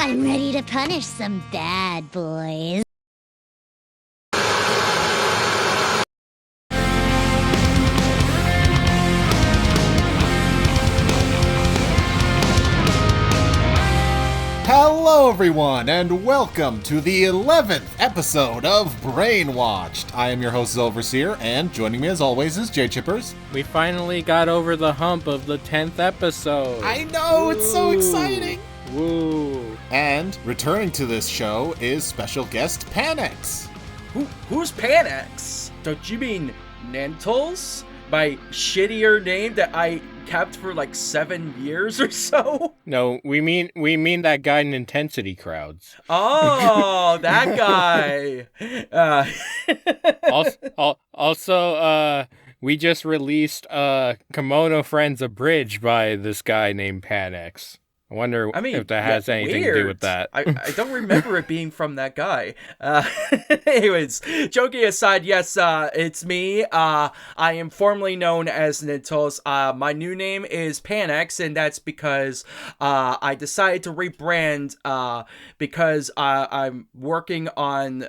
I'm ready to punish some bad boys. Hello everyone, and welcome to the 11th episode of BRAINWATCHED. I am your host, Overseer, and joining me as always is J-Chippers. We finally got over the hump of the 10th episode. I know, it's so exciting! Woo! And returning to this show is special guest Panex. Who's Panex? Don't you mean Nantles? My shittier name that I kept for like 7 years or so? No, we mean that guy in Intensity Crowds. Oh, that guy. Also, we just released Kimono Friends Abridged by this guy named Panex. I wonder if that has anything to do with that. I don't remember it being from that guy. Anyways, joking aside, yes, it's me. I am formerly known as Nintos. My new name is Panex, and that's because I decided to rebrand because I'm working on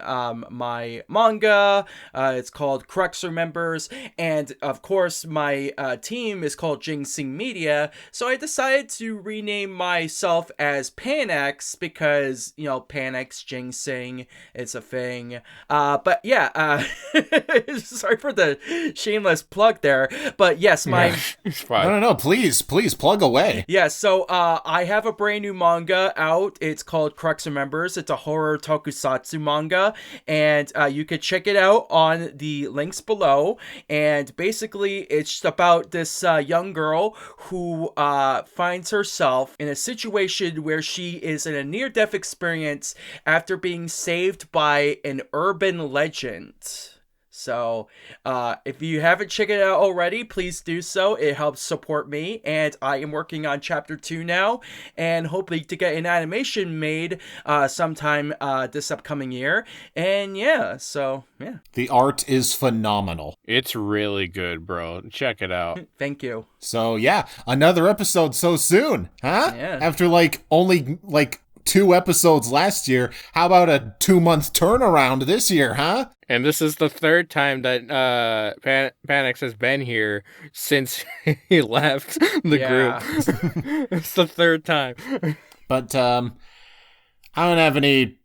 my manga. It's called Crux Remembers, and of course my team is called Ginseng Media, so I decided to rename myself as Panex because, you know, Panex Ginseng, it's a thing. But yeah, sorry for the shameless plug there, but yes, my... No, please plug away. Yeah, so I have a brand new manga out. It's called Crux Remembers. It's a horror tokusatsu manga, and you could check it out on the links below. And basically, it's about this young girl who finds herself in a situation where she is in a near-death experience after being saved by an urban legend. So, if you haven't checked it out already, please do so. It helps support me, and I am working on chapter 2 now, and hoping to get an animation made sometime this upcoming year. And yeah, so, yeah. The art is phenomenal. It's really good, bro. Check it out. Thank you. So yeah, another episode so soon, huh? Yeah. After only 2 episodes last year, how about a 2-month turnaround this year, huh? And this is the third time that Panex has been here since he left the group. It's the third time. But I don't have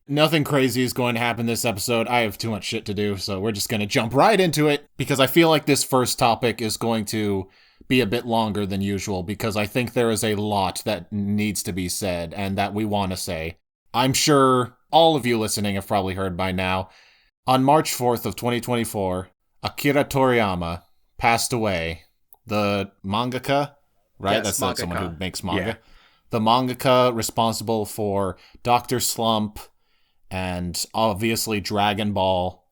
nothing crazy is going to happen this episode. I have too much shit to do, so we're just going to jump right into it, because I feel like this first topic is going to be a bit longer than usual, because I think there is a lot that needs to be said and that we want to say. I'm sure all of you listening have probably heard by now. On March 4th of 2024, Akira Toriyama passed away. The mangaka, right? Yes, That's someone who makes manga. Yeah. The mangaka responsible for Dr. Slump and obviously Dragon Ball.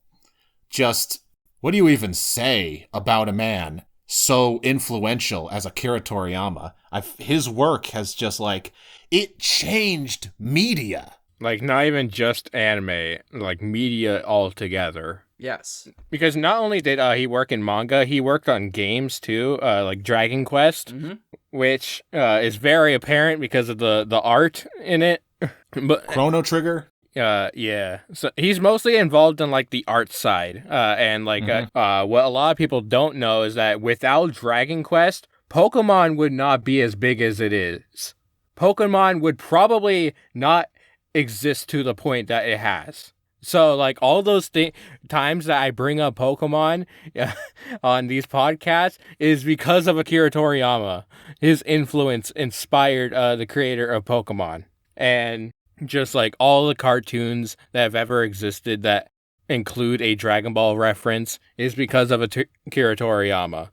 Just, what do you even say about a man so influential as Akira Toriyama? His work has just it changed media. Not even just anime, media altogether. Yes. Because not only did he work in manga, he worked on games too, like Dragon Quest, which is very apparent because of the art in it. But Chrono Trigger? Yeah. So he's mostly involved in the art side. And what a lot of people don't know is that without Dragon Quest, Pokemon would not be as big as it is. Pokemon would probably not exist to the point that it has. So all those times that I bring up Pokemon on these podcasts is because of Akira Toriyama. His influence inspired the creator of Pokemon. And just all the cartoons that have ever existed that include a Dragon Ball reference is because of Akira Toriyama.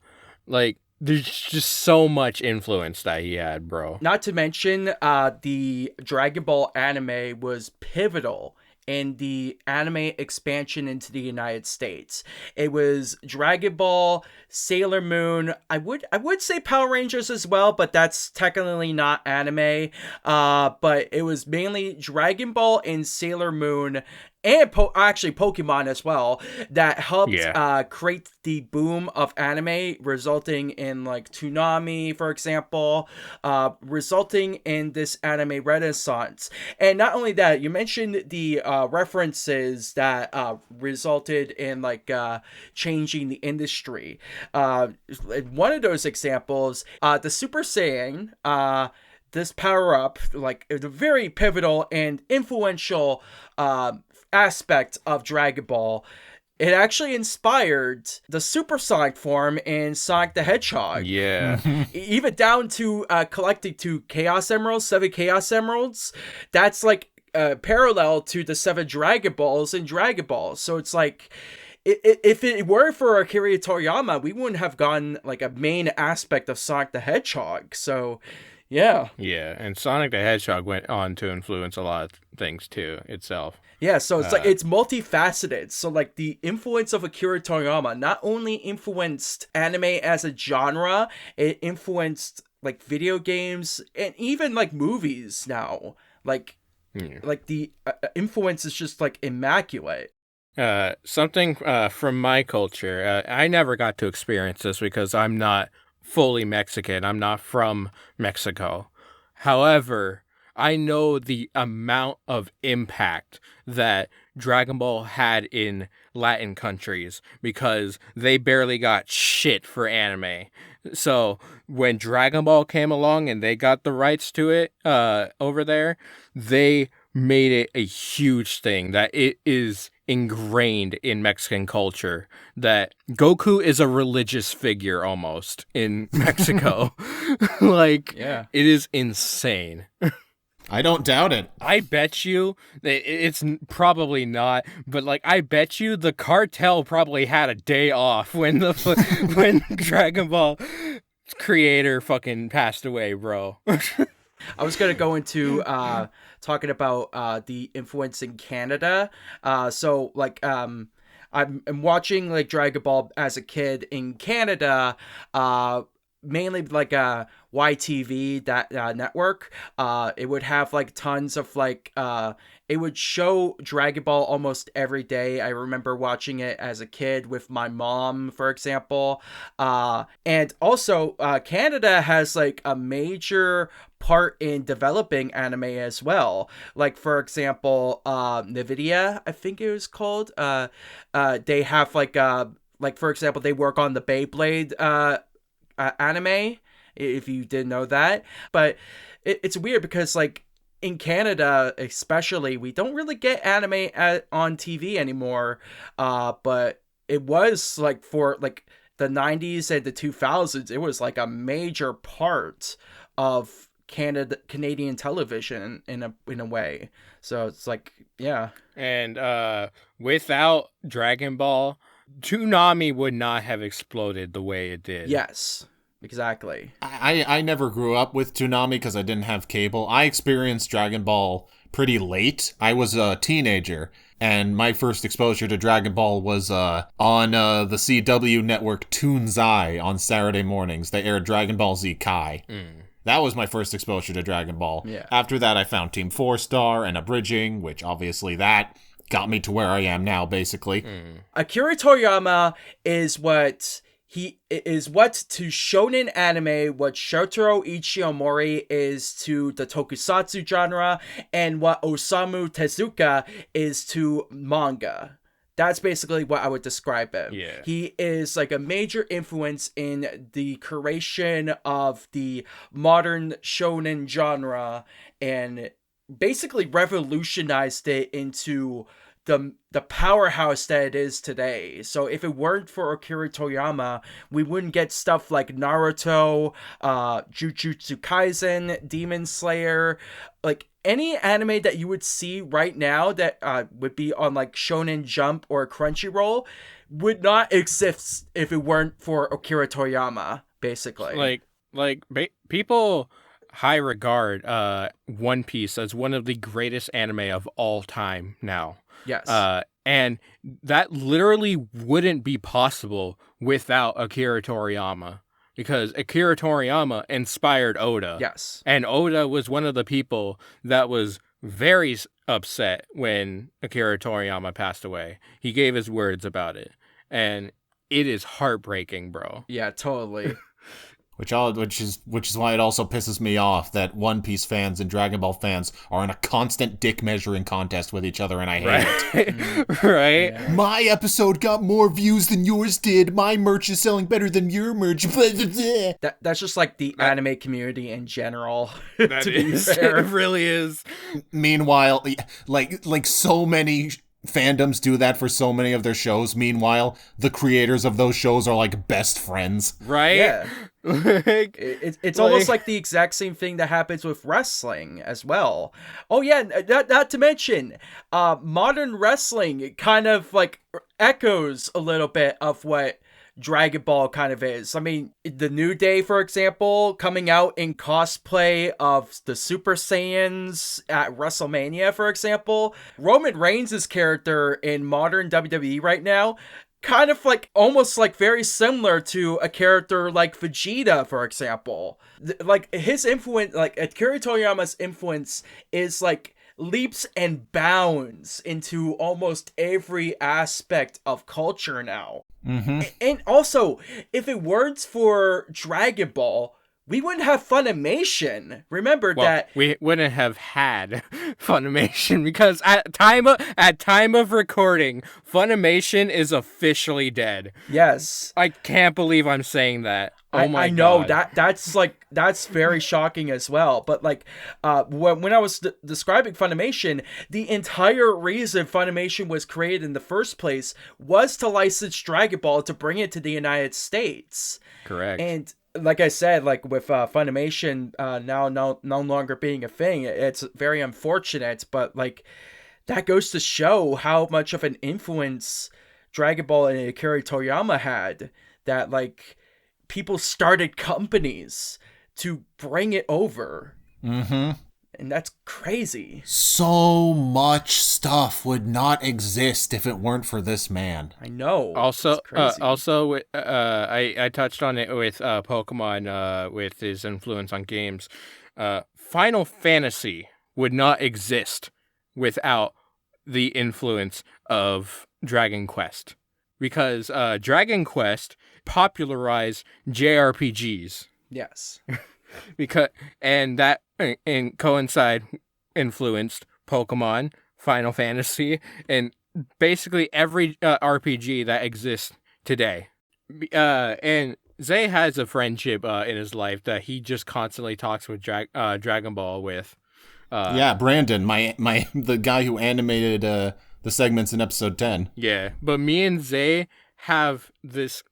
There's just so much influence that he had, bro. Not to mention, the Dragon Ball anime was pivotal in the anime expansion into the United States. It was Dragon Ball, Sailor Moon. I would say Power Rangers as well, but that's technically not anime. But it was mainly Dragon Ball and Sailor Moon and actually Pokemon as well, that helped create the boom of anime, resulting in like Toonami, for example, resulting in this anime renaissance. And not only that, you mentioned the references that resulted in like changing the industry. One of those examples, the Super Saiyan, this power-up, like a very pivotal and influential aspect of Dragon Ball, it actually inspired the supersonic form in Sonic the Hedgehog. Yeah. Even down to collecting 7 Chaos Emeralds. That's like parallel to the 7 Dragon Balls in Dragon Ball. So it's like, if it were for Akira Toriyama, we wouldn't have gotten like a main aspect of Sonic the Hedgehog. So, yeah. Yeah, and Sonic the Hedgehog went on to influence a lot of things too itself. Yeah, so it's like it's multifaceted. So like the influence of Akira Toriyama not only influenced anime as a genre, it influenced like video games and even like movies now. Like the influence is just like immaculate. Something from my culture, I never got to experience this because I'm not fully Mexican. I'm not from Mexico. However, I know the amount of impact that Dragon Ball had in Latin countries because they barely got shit for anime. So when Dragon Ball came along and they got the rights to it over there, they made it a huge thing that it is ingrained in Mexican culture that Goku is a religious figure almost in Mexico. Like, it is insane. I don't doubt it. I bet you it's probably not, but like I bet you the cartel probably had a day off when when Dragon Ball creator fucking passed away, bro. I was gonna go into talking about the influence in Canada. So like I'm watching like Dragon Ball as a kid in Canada. Mainly like YTV, that network. It would have like tons of like it would show Dragon Ball almost every day. I remember watching it as a kid with my mom, for example. And also Canada has like a major part in developing anime as well. Like for example, NVIDIA, I think it was called. They have like for example, they work on the Beyblade anime, if you didn't know that. But it's weird because like in Canada especially, we don't really get anime on TV anymore, but it was like for like the 90s and the 2000s, it was like a major part of Canadian television in a way. So it's like, yeah. And without Dragon Ball, Toonami would not have exploded the way it did. Yes, exactly. I never grew up with Toonami because I didn't have cable. I experienced Dragon Ball pretty late. I was a teenager, and my first exposure to Dragon Ball was on the CW network Toonzai on Saturday mornings. They aired Dragon Ball Z Kai. That was my first exposure to Dragon Ball. Yeah. After that, I found Team 4-Star and Abridging, which obviously that got me to where I am now, basically. Akira Toriyama is what to shonen anime what Shotaro Ichiomori is to the tokusatsu genre, and what Osamu Tezuka is to manga. That's basically what I would describe him. Yeah. He is like a major influence in the creation of the modern shonen genre and basically revolutionized it into the powerhouse that it is today. So if it weren't for Akira Toriyama, we wouldn't get stuff like Naruto, Jujutsu Kaisen, Demon Slayer, like any anime that you would see right now that would be on like Shonen Jump or Crunchyroll would not exist if it weren't for Akira Toriyama, basically. People high regard One Piece as one of the greatest anime of all time now. Yes. And that literally wouldn't be possible without Akira Toriyama, because Akira Toriyama inspired Oda. Yes. And Oda was one of the people that was very upset when Akira Toriyama passed away. He gave his words about it, and it is heartbreaking, bro. Yeah, totally. Which is why it also pisses me off that One Piece fans and Dragon Ball fans are in a constant dick measuring contest with each other, and I hate it. Right? Yeah. My episode got more views than yours did. My merch is selling better than your merch. That's just like the anime community in general. That to be is. fair. It really is. Meanwhile, like so many fandoms do that for so many of their shows. Meanwhile, the creators of those shows are like best friends. Right? Yeah. Like, It's almost like the exact same thing that happens with wrestling as well. Oh yeah, not to mention, modern wrestling kind of like echoes a little bit of what Dragon Ball kind of is. I mean, the New Day, for example, coming out in cosplay of the Super Saiyans at WrestleMania, for example. Roman Reigns' character in modern WWE right now, kind of like almost like very similar to a character like Vegeta, for example. Like his influence, like Akira Toriyama's influence is like leaps and bounds into almost every aspect of culture now. Mm-hmm. And also, if it weren't for Dragon Ball, we wouldn't have Funimation. Remember that we wouldn't have had Funimation because at time of recording, Funimation is officially dead. yes. I can't believe I'm saying that. Oh my I know God. that's very shocking as well. But like, when I was describing Funimation, the entire reason Funimation was created in the first place was to license Dragon Ball to bring it to the United States. Correct. And like I said, like with Funimation now no longer being a thing, it's very unfortunate. But like, that goes to show how much of an influence Dragon Ball and Akira Toriyama had. That like, people started companies to bring it over. Mm-hmm. And that's crazy. So much stuff would not exist if it weren't for this man. I know. Also, It's crazy. I touched on it with Pokemon, with his influence on games. Final Fantasy would not exist without the influence of Dragon Quest, because Dragon Quest popularized JRPGs. Yes. And coincide influenced Pokemon, Final Fantasy, and basically every RPG that exists today. And Zay has a friendship in his life that he just constantly talks with Dragon Ball with. Yeah, Brandon, the guy who animated the segments in episode 10. Yeah, but me and Zay have this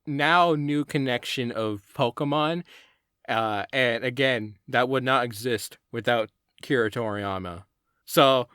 now new connection of Pokemon. And again, that would not exist without Akira Toriyama. So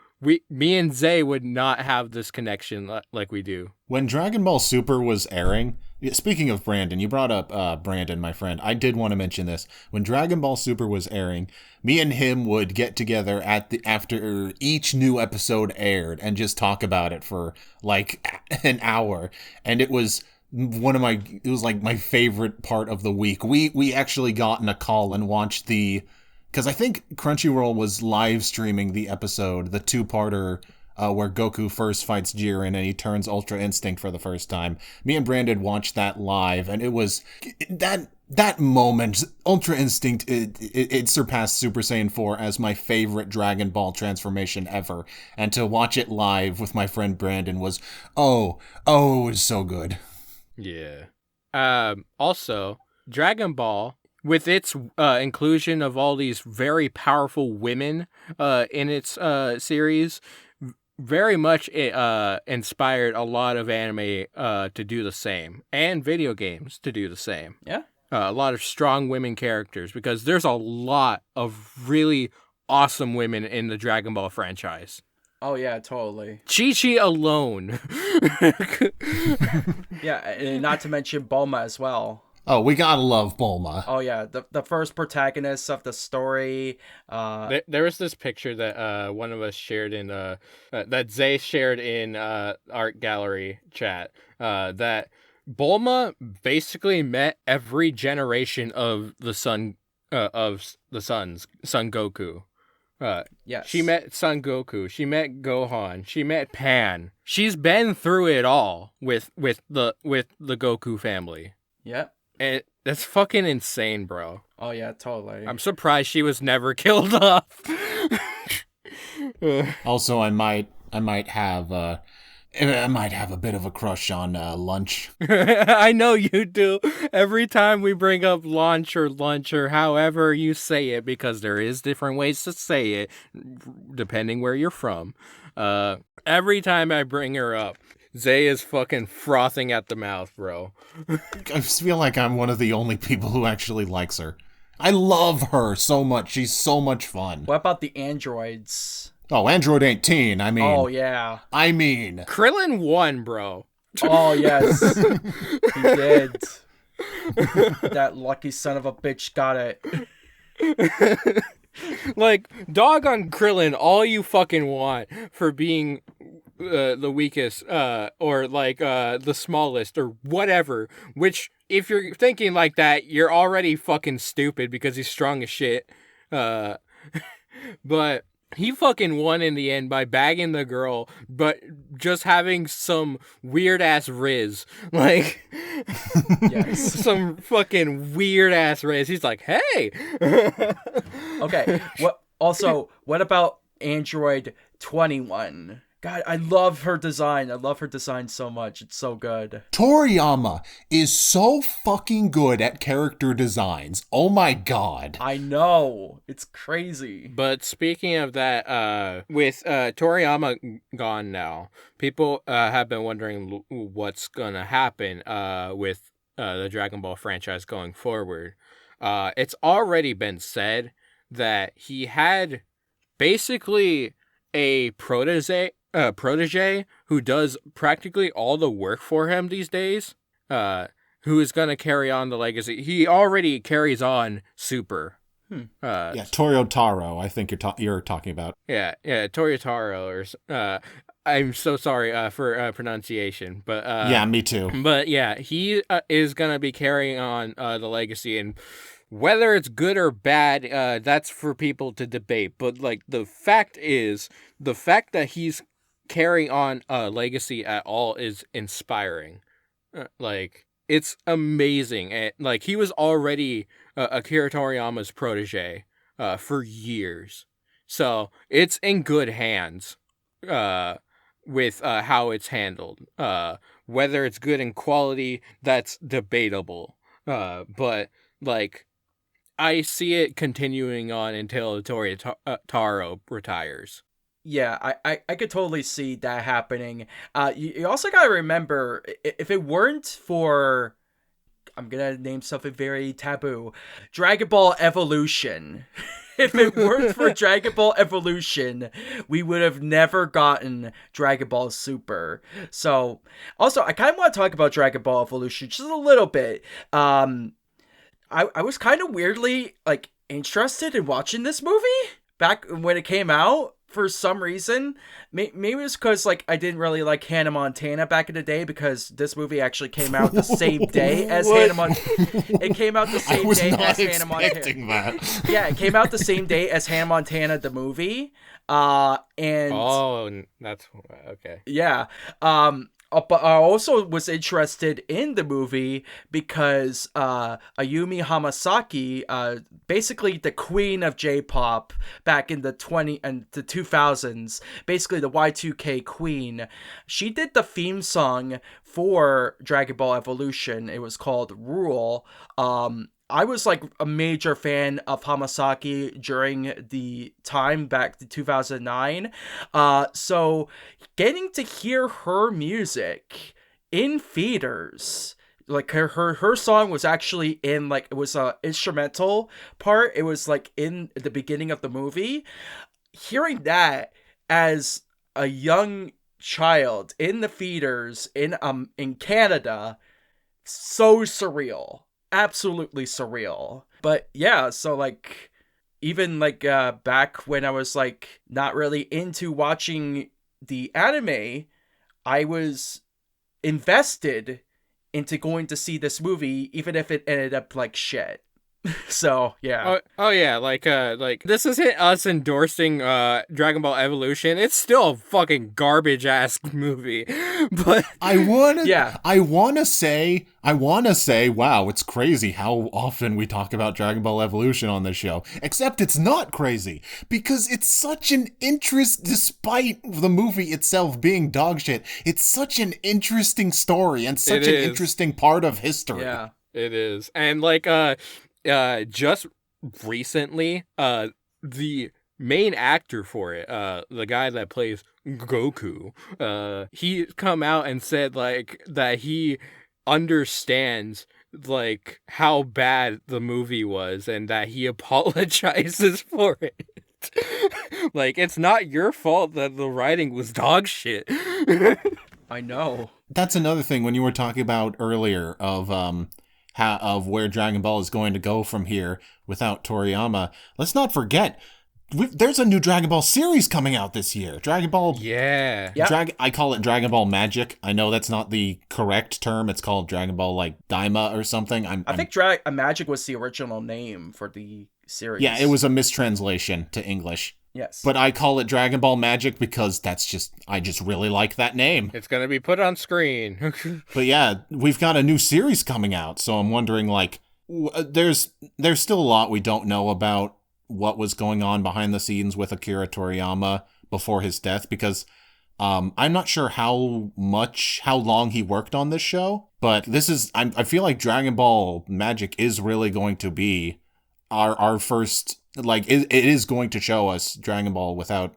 me and Zay would not have this connection like we do. When Dragon Ball Super was airing, speaking of Brandon, you brought up Brandon, my friend. I did want to mention this. When Dragon Ball Super was airing, me and him would get together after each new episode aired and just talk about it for like an hour. And it was like my favorite part of the week. We actually got in a call and watched because I think Crunchyroll was live streaming the episode, the two-parter where Goku first fights Jiren and he turns Ultra Instinct for the first time. Me and Brandon watched that live, and it was that moment. Ultra Instinct, it surpassed Super Saiyan 4 as my favorite Dragon Ball transformation ever. And to watch it live with my friend Brandon was it was so good. Yeah. Also, Dragon Ball, with its inclusion of all these very powerful women in its series, very much inspired a lot of anime to do the same, and video games to do the same. Yeah. A lot of strong women characters, because there's a lot of really awesome women in the Dragon Ball franchise. Oh yeah, totally. Chi-Chi alone. Yeah, and not to mention Bulma as well. Oh, we gotta love Bulma. Oh yeah, the first protagonist of the story. There was this picture that one of us shared in that Zay shared in art gallery chat that Bulma basically met every generation of the Son Goku. Yes. She met Son Goku. She met Gohan. She met Pan. She's been through it all with the Goku family. Yep. And that's fucking insane, bro. Oh yeah, totally. I'm surprised she was never killed off. Also, I might have a bit of a crush on Lunch. I know you do. Every time we bring up lunch or however you say it, because there is different ways to say it depending where you're from. Every time I bring her up, Zay is fucking frothing at the mouth, bro. I just feel like I'm one of the only people who actually likes her. I love her so much. She's so much fun. What about the androids? Oh, Android 18. I mean. Oh yeah. Krillin won, bro. Oh yes, he did. That lucky son of a bitch got it. Like, dog on Krillin all you fucking want for being the weakest, or like the smallest, or whatever. Which, if you're thinking like that, you're already fucking stupid because he's strong as shit. But he fucking won in the end by bagging the girl, but just having some weird ass riz. Like, Yes. some fucking weird ass riz. He's like, hey. Okay. What about Android 21? God, I love her design. I love her design so much. It's so good. Toriyama is so fucking good at character designs. Oh my god. I know. It's crazy. But speaking of that, with Toriyama gone now, people have been wondering what's gonna happen with the Dragon Ball franchise going forward. It's already been said that he had basically a protege who does practically all the work for him these days, who is going to carry on the legacy. He already carries on Super. Toryotaro, I think you're talking about. Yeah, Toryotaro, or I'm so sorry for pronunciation, but yeah, me too. But yeah, he is going to be carrying on the legacy, and whether it's good or bad, that's for people to debate. But like, the fact that he's carrying on a legacy at all is inspiring. Like, it's amazing. And like, he was already Akira Toriyama's protege for years, so it's in good hands with how it's handled. Whether it's good in quality, that's debatable, but like, I see it continuing on until Toryotaro retires. Yeah, I could totally see that happening. You also gotta remember, if it weren't for, I'm gonna name something very taboo, Dragon Ball Evolution. If it weren't for Dragon Ball Evolution, we would have never gotten Dragon Ball Super. So, also, I kind of want to talk about Dragon Ball Evolution just a little bit. I was kind of weirdly, like, interested in watching this movie back when it came out. For some reason, maybe it's because like I didn't really like Hannah Montana back in the day, because this movie actually came out the same day as Hannah Montana. It came out the same day as Hannah Montana. That. Yeah, it came out the same day as Hannah Montana the movie. And that's okay. Yeah. But I also was interested in the movie because Ayumi Hamasaki, basically the queen of J-pop back in the 2000s, basically the Y2K queen, she did the theme song for Dragon Ball Evolution. It was called Rule. I was like a major fan of Hamasaki during the time back to 2009. So getting to hear her music in theaters, like her song was actually in, like, it was a instrumental part. It was like in the beginning of the movie. Hearing that as a young child in the theaters in Canada, so surreal. Absolutely surreal. But yeah, so like, even like back when I was like not really into watching the anime, I was invested into going to see this movie, even if it ended up like shit. So yeah. Oh yeah, like this isn't us endorsing Dragon Ball Evolution. It's still a fucking garbage ass movie. But I wanna say, wow, it's crazy how often we talk about Dragon Ball Evolution on this show. Except it's not crazy, because it's such an interest, despite the movie itself being dog shit, it's such an interesting story and such an interesting part of history. Yeah. It is. And just recently, the main actor for it, the guy that plays Goku, he come out and said that he understands how bad the movie was and that he apologizes for it. It's not your fault that the writing was dog shit. I know. That's another thing when you were talking about earlier of where Dragon Ball is going to go from here without Toriyama. Let's not forget, there's a new Dragon Ball series coming out this year. Dragon Ball... Yeah. I call it Dragon Ball Magic. I know that's not the correct term. It's called Dragon Ball, Daima or something. I think Magic was the original name for the series. Yeah, it was a mistranslation to English. Yes. But I call it Dragon Ball Magic because I just really like that name. It's going to be put on screen. But yeah, we've got a new series coming out, so I'm wondering, there's still a lot we don't know about what was going on behind the scenes with Akira Toriyama before his death, because I'm not sure how long he worked on this show, but I feel like Dragon Ball Magic is really going to be our first, it is going to show us Dragon Ball without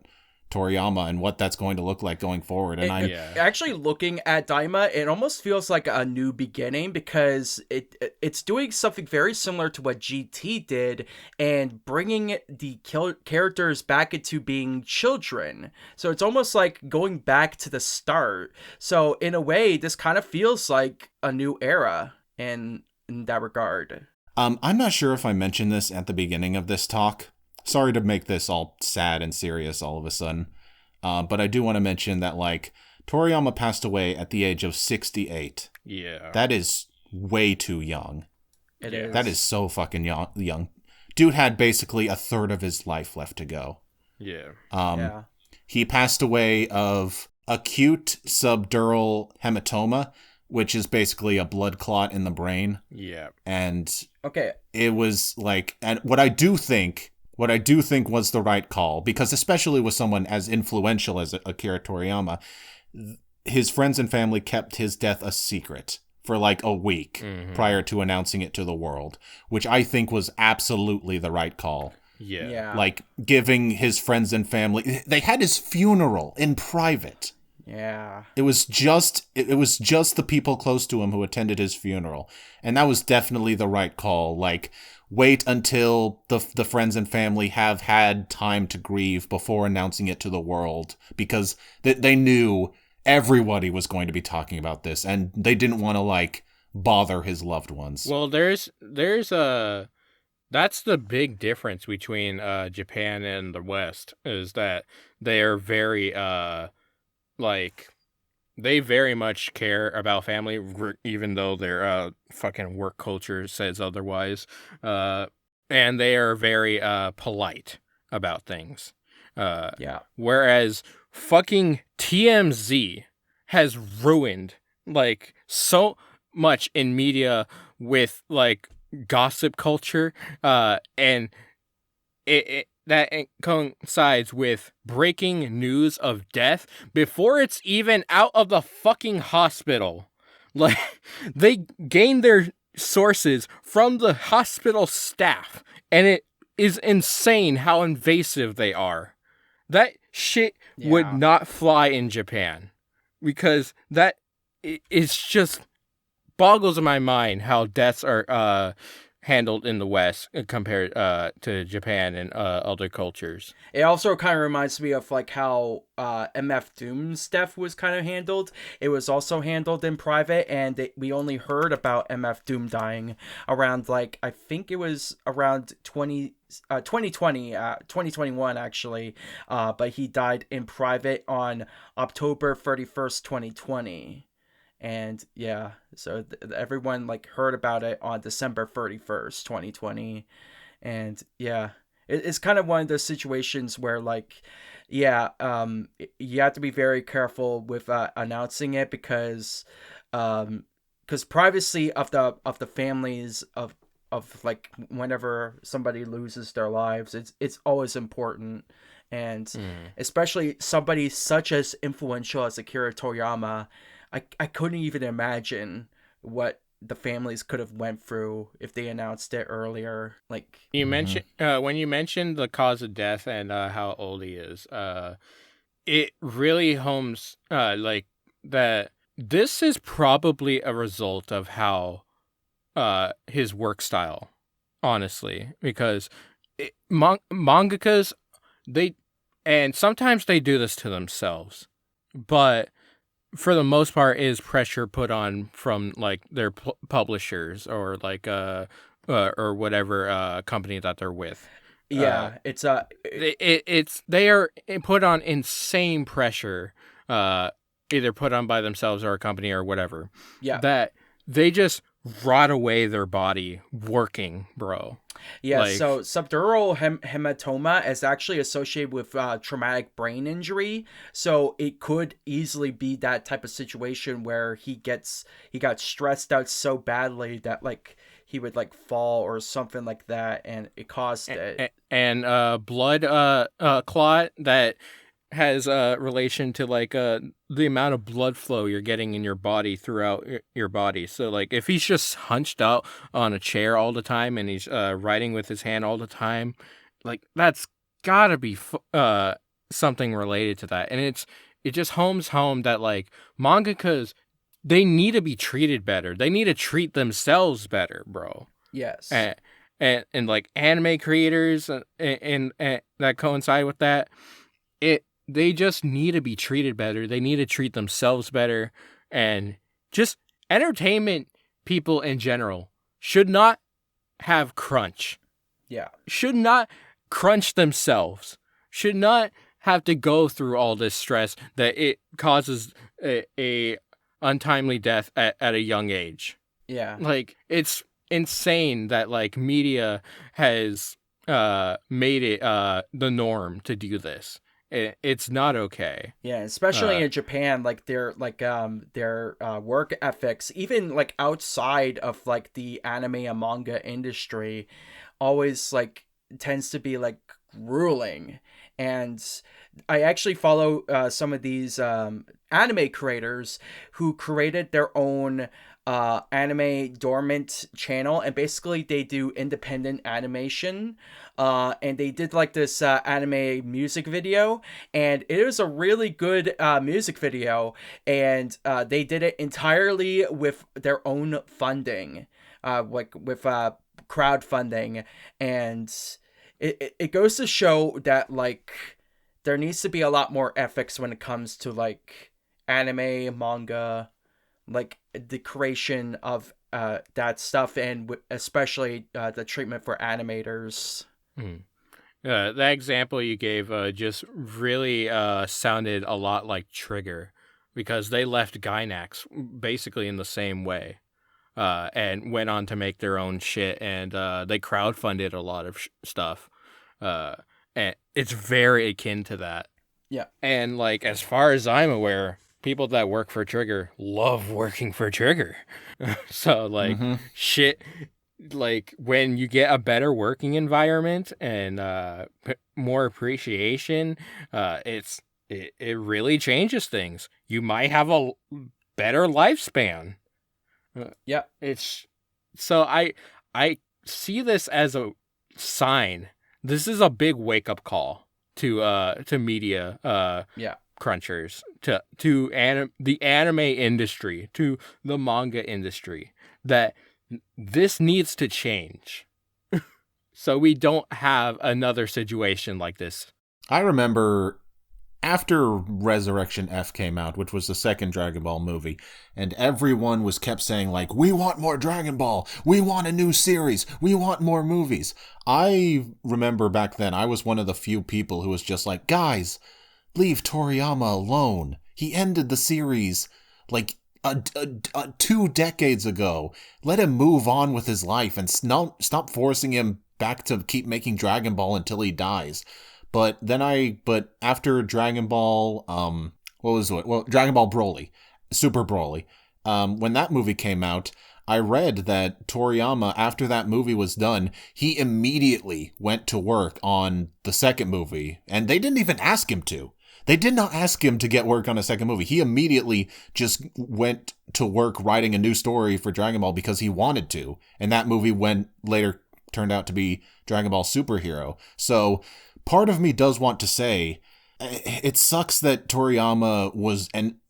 Toriyama and what that's going to look like going forward. And actually looking at Daima, it almost feels like a new beginning, because it's doing something very similar to what GT did and bringing the characters back into being children. So it's almost like going back to the start. So in a way, this kind of feels like a new era in that regard. I'm not sure if I mentioned this at the beginning of this talk. Sorry to make this all sad and serious all of a sudden. But I do want to mention that, Toriyama passed away at the age of 68. Yeah. That is way too young. It is. That is so fucking young. Dude had basically a third of his life left to go. Yeah. He passed away of acute subdural hematoma, which is basically a blood clot in the brain. Yeah. And okay, it was and what I do think was the right call, because especially with someone as influential as Akira Toriyama, his friends and family kept his death a secret for a week prior to announcing it to the world, which I think was absolutely the right call. Yeah. Giving his friends and family, they had his funeral in private. Yeah. It was just the people close to him who attended his funeral. And that was definitely the right call. Wait until the friends and family have had time to grieve before announcing it to the world, because they knew everybody was going to be talking about this, and they didn't want to bother his loved ones. Well, there's that's the big difference between Japan and the West, is that they are very they very much care about family, even though their fucking work culture says otherwise. And they are very polite about things. Yeah. Whereas fucking TMZ has ruined so much in media with gossip culture, and that coincides with breaking news of death before it's even out of the fucking hospital. They gain their sources from the hospital staff, and it is insane how invasive they are. That shit would not fly in Japan, because that is just boggles my mind how deaths are handled in the West compared to Japan and other cultures. It also kind of reminds me of how MF Doom's death was kind of handled. It was also handled in private, and we only heard about MF Doom dying around I think it was around 2021 actually, but he died in private on October 31st, 2020. And yeah, so everyone like heard about it on December 31st, 2020. And yeah, it's kind of one of those situations where like, yeah, you have to be very careful with announcing it because privacy of the families of like whenever somebody loses their lives, it's always important. And especially somebody such as influential as Akira Toriyama, I couldn't even imagine what the families could have went through if they announced it earlier. Like you mentioned when you mentioned the cause of death and how old he is, it really homes like that this is probably a result of how his work style, honestly, because mangakas, and sometimes they do this to themselves, but for the most part is pressure put on from like their publishers or like or whatever company that they're with. Yeah, they are put on insane pressure, either put on by themselves or a company or whatever. Yeah, that they just rot away their body working, bro. Yeah, so subdural hematoma is actually associated with traumatic brain injury. So it could easily be that type of situation where he got stressed out so badly that like he would like fall or something like that, and it caused it. And blood clot that has relation to like the amount of blood flow you're getting in your body throughout your body. So like if he's just hunched out on a chair all the time and he's writing with his hand all the time, like that's gotta be something related to that. And it just homes home that like mangakas, they need to be treated better. They need to treat themselves better, bro. Yes. And like anime creators and that coincide with that, they just need to be treated better. They need to treat themselves better. And just entertainment people in general should not have crunch. Yeah. Should not crunch themselves. Should not have to go through all this stress that it causes a untimely death at a young age. Yeah. Like, it's insane that, like, media has made it the norm to do this. It's not okay. Yeah, especially in Japan, like their work ethics, even like outside of like the anime and manga industry, always like tends to be like grueling. And I actually follow some of these anime creators who created their own anime dormant channel, and basically they do independent animation, and they did like this anime music video, and it was a really good music video, and they did it entirely with their own funding, like with crowdfunding. And it goes to show that like there needs to be a lot more ethics when it comes to like anime, manga, like the creation of that stuff, and especially the treatment for animators. That example you gave just really sounded a lot like Trigger, because they left Gainax basically in the same way, and went on to make their own shit, and they crowdfunded a lot of stuff, and it's very akin to that. Yeah. And like as far as I'm aware, people that work for Trigger love working for Trigger. So like shit, like when you get a better working environment and more appreciation, it really changes things. You might have a better lifespan. Yeah. It's so I see this as a sign. This is a big wake up call to media crunchers, to the anime industry, to the manga industry, that this needs to change so we don't have another situation like this. I remember after Resurrection F came out, which was the second Dragon Ball movie, and everyone was kept saying like, we want more Dragon Ball, we want a new series, we want more movies. I remember back then I was one of the few people who was just like, guys, leave Toriyama alone. He ended the series like 2 decades ago. Let him move on with his life and stop forcing him back to keep making Dragon Ball until he dies. But after Dragon Ball, what was it? Well, Dragon Ball Broly, Super Broly. When that movie came out, I read that Toriyama, after that movie was done, he immediately went to work on the second movie, and they didn't even ask him to. They did not ask him to get work on a second movie. He immediately just went to work writing a new story for Dragon Ball because he wanted to, and that movie later turned out to be Dragon Ball Superhero. So part of me does want to say, it sucks that Toriyama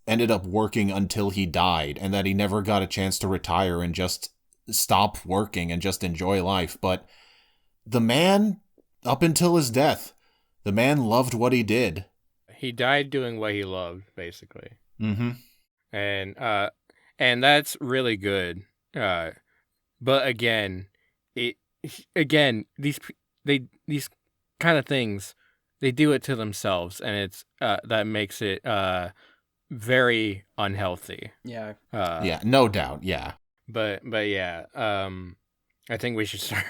ended up working until he died, and that he never got a chance to retire and just stop working and just enjoy life. But the man, up until his death, the man loved what he did. He died doing what he loved, basically. Mm-hmm. And that's really good. But again, these kind of things, they do it to themselves, and it's that makes it very unhealthy. Yeah. Yeah, no doubt. Yeah. But yeah, I think we should start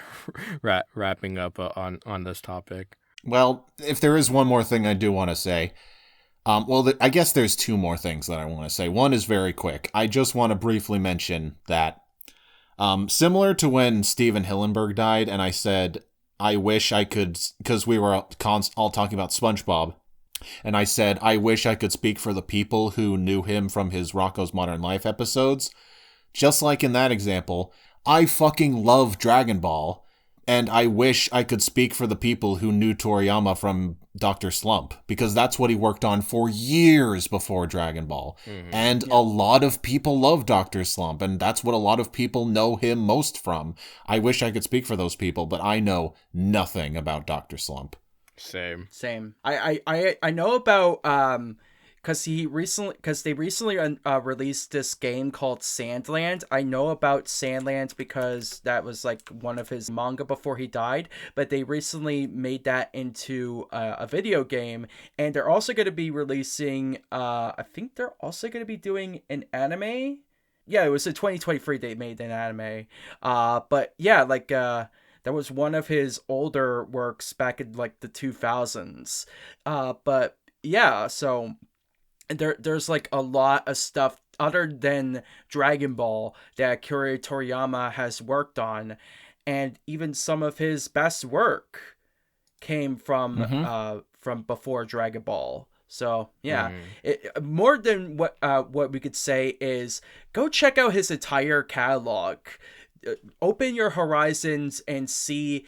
wrapping up on this topic. Well, if there is one more thing I do want to say, I guess there's 2 more things that I want to say. One is very quick. I just want to briefly mention that, similar to when Steven Hillenburg died, and I said, I wish I could, because we were all talking about SpongeBob, and I said, I wish I could speak for the people who knew him from his Rocko's Modern Life episodes. Just like in that example, I fucking love Dragon Ball, and I wish I could speak for the people who knew Toriyama from Dr. Slump, because that's what he worked on for years before Dragon Ball. Mm-hmm. And a lot of people love Dr. Slump, and that's what a lot of people know him most from. I wish I could speak for those people, but I know nothing about Dr. Slump. Same. I know about because they recently released this game called Sandland. I know about Sandland because that was like one of his manga before he died, but they recently made that into a video game, and they're also going to be releasing I think they're also going to be doing an anime. Yeah, it was in 2023 they made an anime. But yeah, like that was one of his older works back in like the 2000s. But yeah, so there's like a lot of stuff other than Dragon Ball that Akira Toriyama has worked on, and even some of his best work came from before Dragon Ball. So yeah, more than what we could say is go check out his entire catalog. Open your horizons and see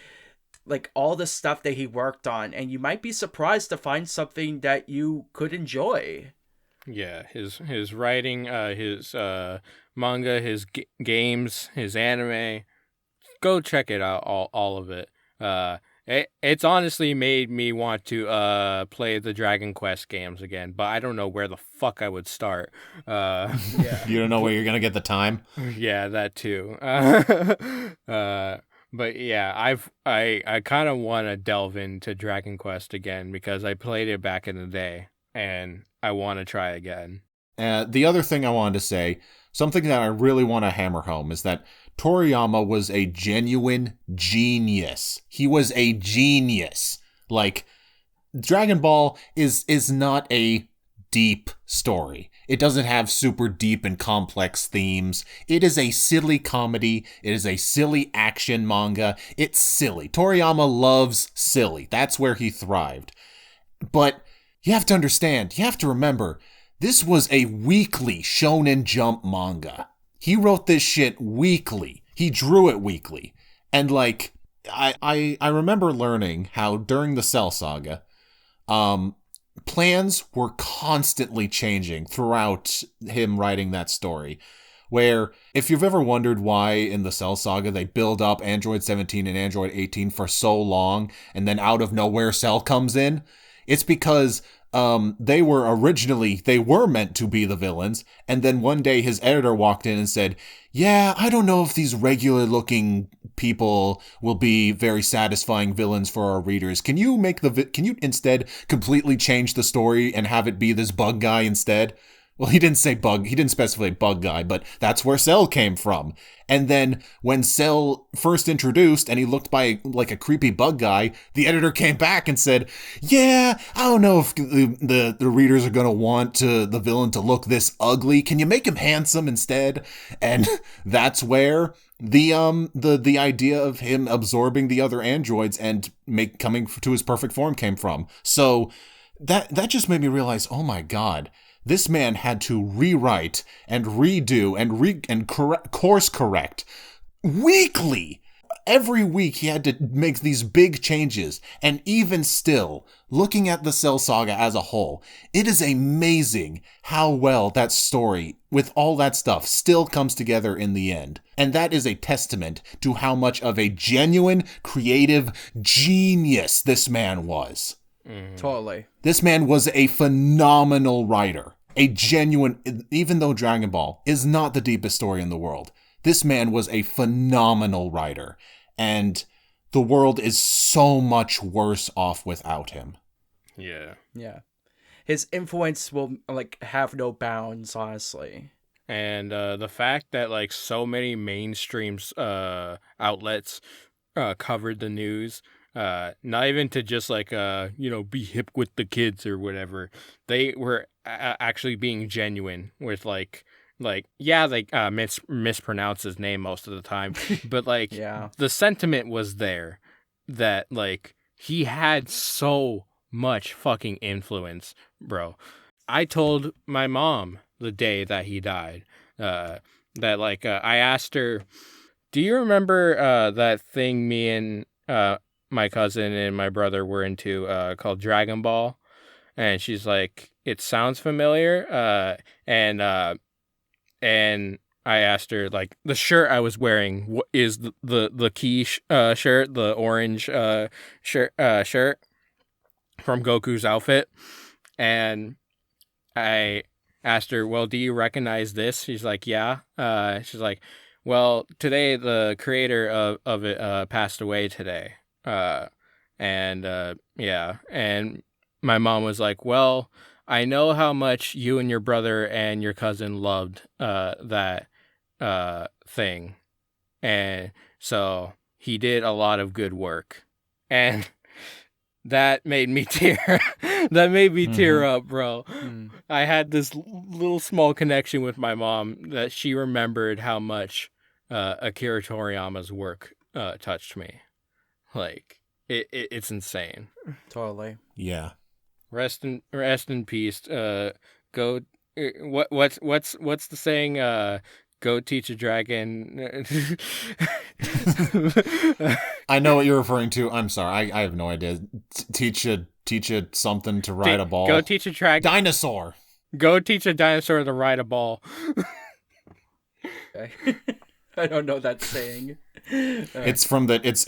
like all the stuff that he worked on, and you might be surprised to find something that you could enjoy. Yeah, his writing, his manga, his games, his anime. Go check it out, all of it. It's honestly made me want to play the Dragon Quest games again, but I don't know where the fuck I would start. Yeah. You don't know where you're gonna get the time? Yeah, that too. But yeah, I kind of want to delve into Dragon Quest again because I played it back in the day, and I want to try again. The other thing I wanted to say, something that I really want to hammer home, is that Toriyama was a genuine genius. He was a genius. Like, Dragon Ball is not a deep story. It doesn't have super deep and complex themes. It is a silly comedy. It is a silly action manga. It's silly. Toriyama loves silly. That's where he thrived. But you have to understand, you have to remember, this was a weekly Shonen Jump manga. He wrote this shit weekly. He drew it weekly. And like, I remember learning how during the Cell Saga, plans were constantly changing throughout him writing that story. Where, if you've ever wondered why in the Cell Saga they build up Android 17 and Android 18 for so long, and then out of nowhere Cell comes in, it's because they were meant to be the villains, and then one day his editor walked in and said, yeah, I don't know if these regular looking people will be very satisfying villains for our readers. Can you instead completely change the story and have it be this bug guy instead? Well, he didn't specify bug guy, but that's where Cell came from. And then when Cell first introduced and he looked like a creepy bug guy, the editor came back and said, yeah, I don't know if the readers are going to want the villain to look this ugly. Can you make him handsome instead? And that's where the idea of him absorbing the other androids and coming to his perfect form came from. So that just made me realize, oh my God, this man had to rewrite and redo and course correct weekly. Every week he had to make these big changes. And even still, looking at the Cell Saga as a whole, it is amazing how well that story, with all that stuff, still comes together in the end. And that is a testament to how much of a genuine, creative genius this man was. Totally. This man was a phenomenal writer. A genuine, even though Dragon Ball is not the deepest story in the world, this man was a phenomenal writer. And the world is so much worse off without him. Yeah. Yeah. His influence will have no bounds, honestly. And the fact that so many mainstream outlets covered the news, not even to just be hip with the kids or whatever. They were actually being genuine with they mispronounce his name most of the time, but the sentiment was there that he had so much fucking influence, bro. I told my mom the day that he died that I asked her, do you remember that thing me and my cousin and my brother were into called Dragon Ball? And she's like, it sounds familiar. And I asked her, the shirt I was wearing is the key shirt, the orange shirt from Goku's outfit. And I asked her, well, do you recognize this? She's like, yeah. She's like, well, today the creator of it passed away today. And my mom was like, well, I know how much you and your brother and your cousin loved that thing. And so he did a lot of good work. And that made me tear. That made me tear up, bro. I had this little small connection with my mom that she remembered how much Akira Toriyama's work touched me. It's insane. Totally. Yeah. Rest in peace. Go. What's the saying? Go teach a dragon. I know what you're referring to. I'm sorry. I have no idea. Teach a something to ride a ball. Go teach a dragon. Dinosaur. Go teach a dinosaur to ride a ball. Okay. I don't know that saying. It's from the it's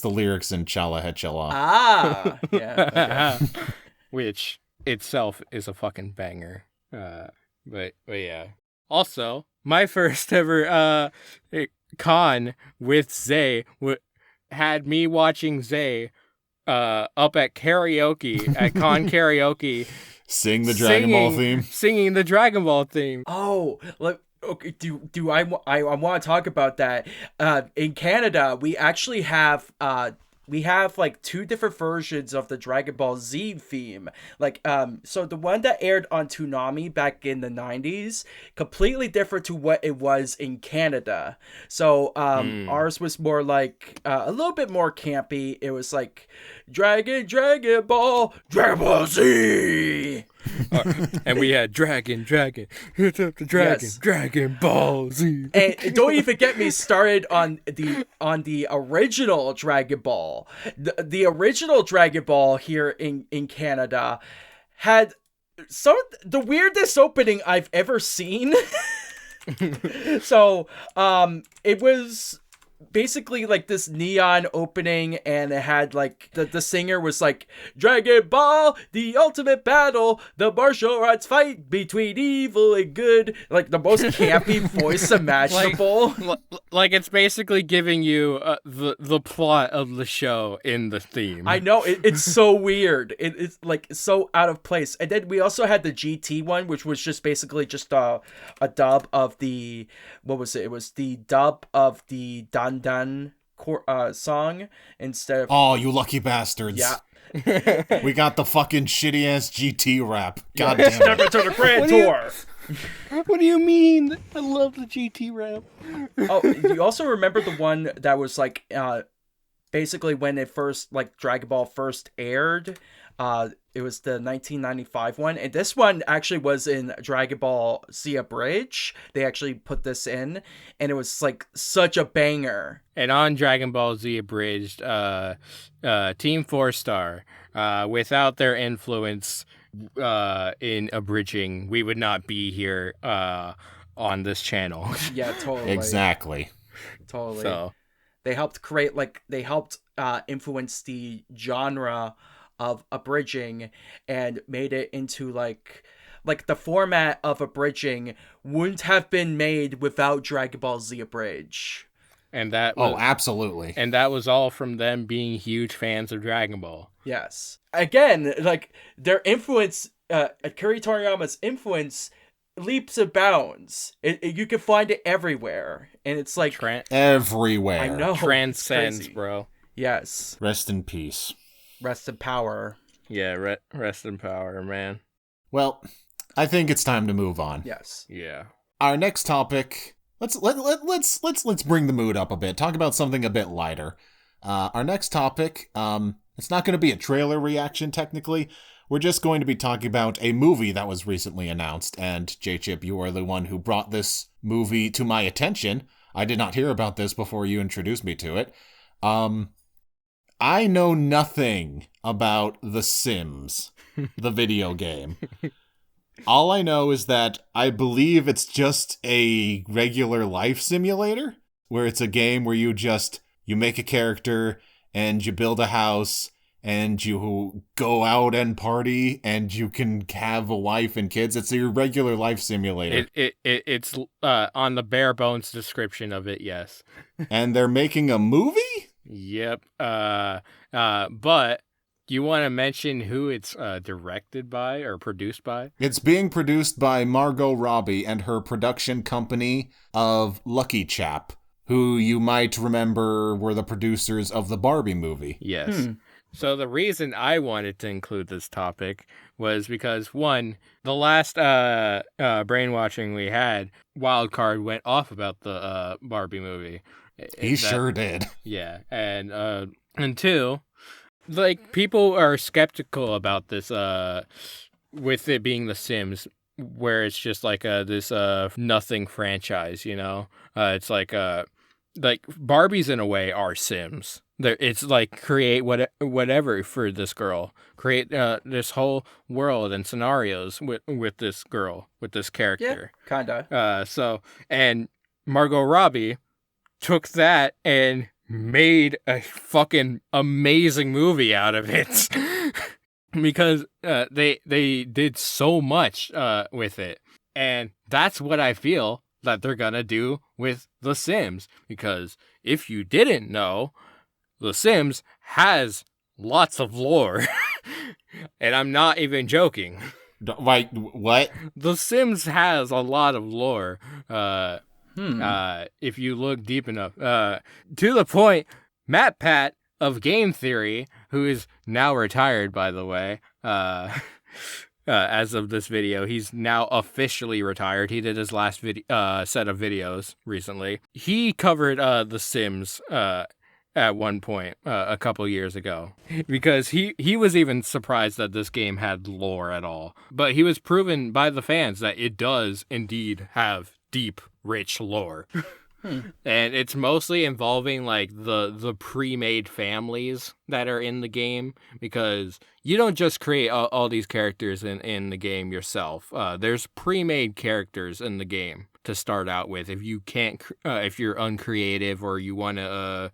the lyrics in Chala Hechala. Ah, yeah. Okay. Which itself is a fucking banger. But yeah. Also, my first ever con with Zay had me watching Zay up at karaoke at con karaoke. Sing the Dragon Ball theme. Singing the Dragon Ball theme. Oh, okay. Do I want to talk about that? In Canada, we actually have two different versions of the Dragon Ball Z theme. So the one that aired on Toonami back in the 90s, completely different to what it was in Canada. So ours was more a little bit more campy. It was Dragon Ball Z. And we had Dragon, hit up the Dragon, yes. Dragon Ball Z. And don't even get me started on the original Dragon Ball. The original Dragon Ball here in Canada had the weirdest opening I've ever seen. So it was basically like this neon opening, and it had like the singer was like, Dragon Ball, the ultimate battle, the martial arts fight between evil and good, like the most campy voice imaginable. Like it's basically giving you the plot of the show in the theme. I know, it's so weird. It's like so out of place. And then we also had the GT one, which was just basically just a dub of the, what was it? It was the dub of the Dan Dan song instead of... Oh, you lucky bastards. Yeah. We got the fucking shitty ass GT rap. God damn Step it. into the Grand Tour. What do you mean? I love the GT rap. Oh, you also remember the one that was like basically when it first, like Dragon Ball first aired, it was the 1995 one, and this one actually was in Dragon Ball Z Bridge. They actually put this in, and it was like such a banger. And on Dragon Ball Z Abridged, Team 4-Star, without their influence in abridging, we would not be here on this channel. Yeah, totally. Exactly. Totally. So they helped influence the genre of abridging and made it into like the format of abridging wouldn't have been made without Dragon Ball Z Abridge. And that was, absolutely. And that was all from them being huge fans of Dragon Ball. Yes. Again, like their influence, Akira Toriyama's influence leaps and bounds. You can find it everywhere, and it's like everywhere. I know, transcends, bro. Yes. Rest in peace. Rest in power. Yeah, rest in power, man. Well, I think it's time to move on. Yes. Yeah. Our next topic. Let's bring the mood up a bit. Talk about something a bit lighter. Our next topic. It's not going to be a trailer reaction technically. We're just going to be talking about a movie that was recently announced. And J-Chip, you are the one who brought this movie to my attention. I did not hear about this before you introduced me to it. I know nothing about The Sims, the video game. All I know is that I believe it's just a regular life simulator, where it's a game where you make a character and you build a house and you go out and party and you can have a wife and kids. It's a regular life simulator. It's on the bare bones description of it, yes. And they're making a movie? Yep. But you want to mention who it's directed by or produced by? It's being produced by Margot Robbie and her production company of Lucky Chap, who you might remember were the producers of the Barbie movie. Yes. So the reason I wanted to include this topic was because, one, the last brainwatching we had, Wildcard went off about the Barbie movie. He sure did. Yeah, and two, like, people are skeptical about this, with it being The Sims, where it's just like this nothing franchise, you know? It's like Barbies in a way are Sims. It's like create whatever for this girl, create this whole world and scenarios with this girl, with this character. Yeah, kinda. And Margot Robbie took that and made a fucking amazing movie out of it. Because they did so much with it. And that's what I feel that they're gonna do with The Sims. Because if you didn't know, The Sims has lots of lore. And I'm not even joking. Wait, what? The Sims has a lot of lore. If you look deep enough. To the point, Matt Pat of Game Theory, who is now retired, by the way, as of this video, he's now officially retired. He did his last set of videos recently. He covered The Sims at one point a couple years ago, because he was even surprised that this game had lore at all. But he was proven by the fans that it does indeed have deep, rich lore. And it's mostly involving like the pre-made families that are in the game, because you don't just create all these characters in the game yourself. There's pre-made characters in the game to start out with. If you can't, if you're uncreative or you want to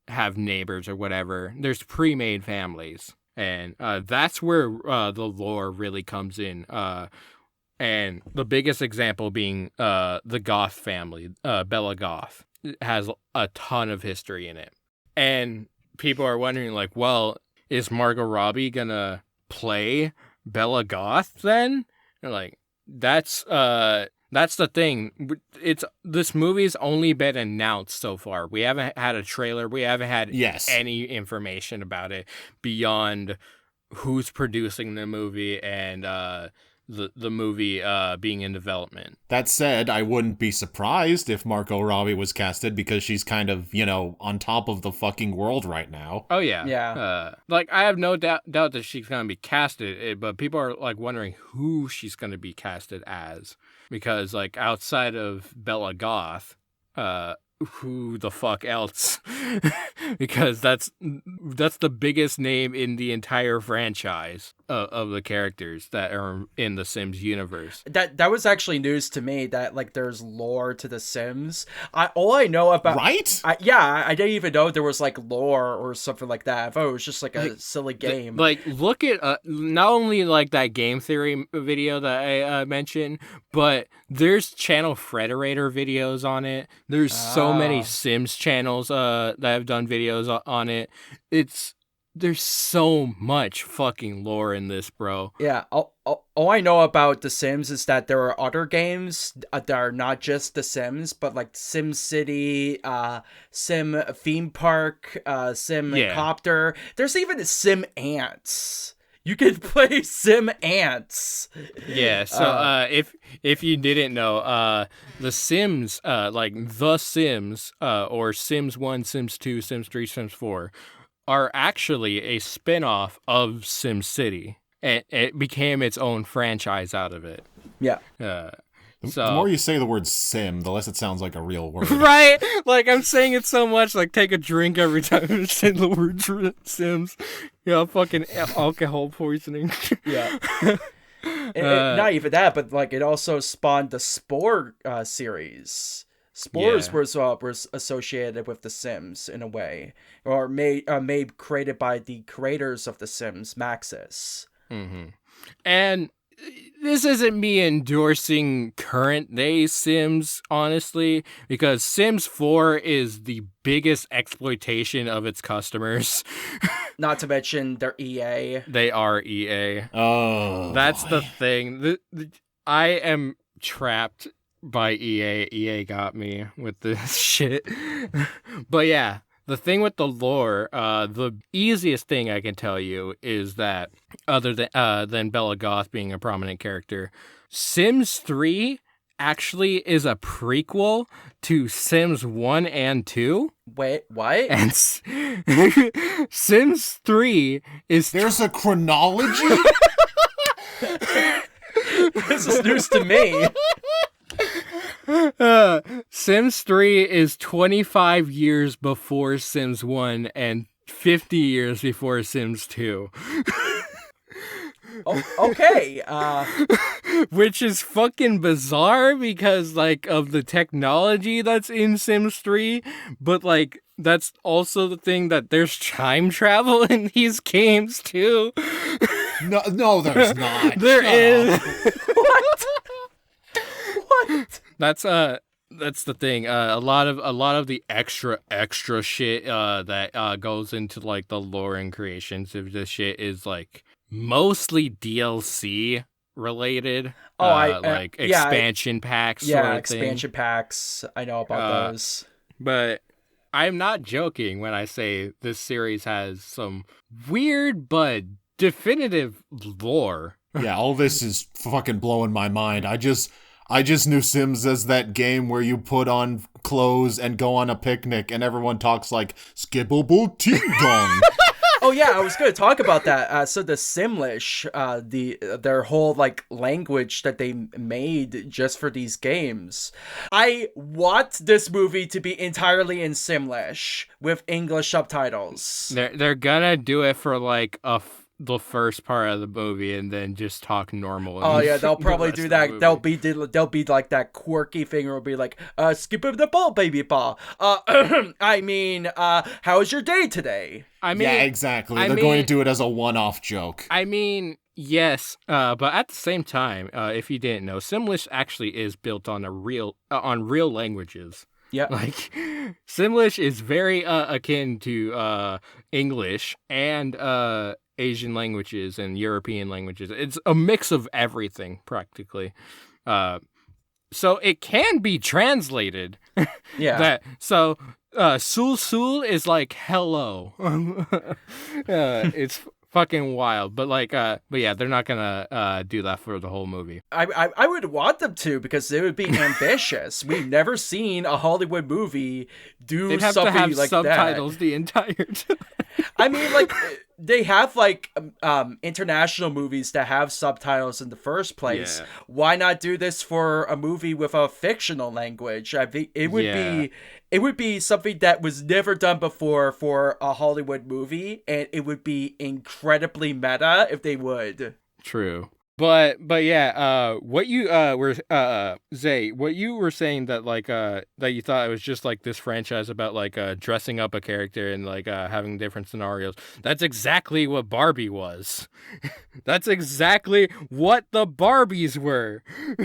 have neighbors or whatever, there's pre-made families, and that's where the lore really comes in. And the biggest example being the Goth family, Bella Goth, has a ton of history in it. And people are wondering, like, well, is Margot Robbie gonna play Bella Goth then? And like, that's the thing. This movie's only been announced so far. We haven't had a trailer. We haven't had any information about it beyond who's producing the movie and the movie being in development. That said, I wouldn't be surprised if Margot Robbie was casted because she's kind of, on top of the fucking world right now. Oh, yeah. Yeah. Like, I have no doubt that she's going to be casted, but people are, like, wondering who she's going to be casted as. Because, like, outside of Bella Goth, who the fuck else? Because that's the biggest name in the entire franchise of the characters that are in the Sims universe. That was actually news to me, that like there's lore to the Sims. All I know about I didn't even know there was like lore or something like that. I thought it was just like a silly game. Look at not only like that game theory video that I mentioned, but there's channel Frederator videos on it. There's so many Sims channels that have done videos on it. There's so much fucking lore in this, bro. Yeah, all I know about The Sims is that there are other games that are not just The Sims, but like Sim City, Sim Theme Park, Sim Copter. There's even Sim Ants. You can play Sim Ants. Yeah, so if you didn't know, The Sims, like The Sims, or Sims 1, Sims 2, Sims 3, Sims 4, are actually a spin-off of SimCity. And it became its own franchise out of it. Yeah. The more you say the word sim, the less it sounds like a real word. Right? Like, I'm saying it so much, like, take a drink every time I say the word Sims. Fucking alcohol poisoning. Yeah. Not even that, but, like, it also spawned the Spore series. Spores was associated with The Sims in a way, or created by the creators of The Sims, Maxis. Mm-hmm. And this isn't me endorsing current day Sims, honestly, because Sims 4 is the biggest exploitation of its customers. Not to mention they're EA. They are EA. Oh, that's boy. the thing. I am trapped by EA. EA got me with this shit. But yeah, the thing with the lore, the easiest thing I can tell you is that, other than Bella Goth being a prominent character, Sims 3 actually is a prequel to Sims 1 and 2. Wait, what? And Sims 3 is... There's a chronology? This is news to me. Sims 3 is 25 years before Sims 1 and 50 years before Sims 2. Okay. Which is fucking bizarre because, like, of the technology that's in Sims 3, but, like, that's also the thing that there's time travel in these games, too. No, there's not. There is. What? What? That's the thing. A lot of the extra shit that goes into like the lore and creations of this shit is like mostly DLC related. Expansion packs. Yeah, sort of expansion thing. packs. I know about those. But I'm not joking when I say this series has some weird but definitive lore. Yeah, all this is fucking blowing my mind. I just knew Sims as that game where you put on clothes and go on a picnic and everyone talks like skippable ting-dong. Oh yeah, I was going to talk about that. So the Simlish, their whole like language that they made just for these games. I want this movie to be entirely in Simlish with English subtitles. They're gonna do it for like the first part of the movie and then just talk normal. Oh yeah, they'll probably do that. They'll be like that quirky thing, or it'll be like, skip over the ball, baby ball. I mean, how's your day today? I mean, yeah, exactly. They're going to do it as a one-off joke. I mean, yes, but at the same time, if you didn't know, Simlish actually is built on real languages. Yeah, like Simlish is very akin to English and Asian languages and European languages. It's a mix of everything, practically. So it can be translated. Yeah. Sul is like hello. It's fucking wild, but yeah, they're not gonna do that for the whole movie. I would want them to, because it would be ambitious. We've never seen a Hollywood movie do They'd have something to have like subtitles that. the entire time. I mean, like, they have like international movies that have subtitles in the first place. Yeah. Why not do this for a movie with a fictional language? I think it would be something that was never done before for a Hollywood movie, and it would be incredibly meta if they would. True. But yeah, what you were Zay, what you were saying that that you thought it was just like this franchise about dressing up a character and having different scenarios. That's exactly what Barbie was. That's exactly what the Barbies were.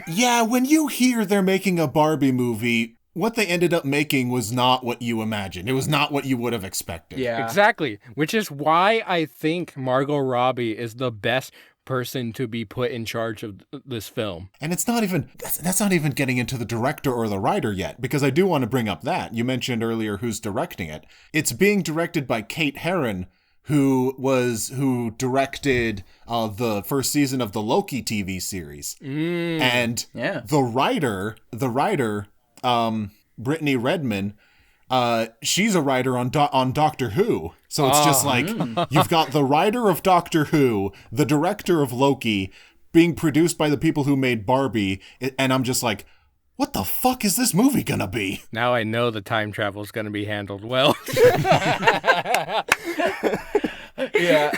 Yeah, when you hear they're making a Barbie movie, what they ended up making was not what you imagined. It was not what you would have expected. Yeah. Exactly. Which is why I think Margot Robbie is the best person to be put in charge of this film. And it's not even, that's not even getting into the director or the writer yet, because I do want to bring up that. You mentioned earlier who's directing it. It's being directed by Kate Herron, who directed the first season of the Loki TV series. And the writer, Brittany Redman, she's a writer on Doctor Who. So it's just like, you've got the writer of Doctor Who, the director of Loki, being produced by the people who made Barbie, and I'm just like, what the fuck is this movie gonna be? Now I know the time travel is gonna be handled well. Yeah,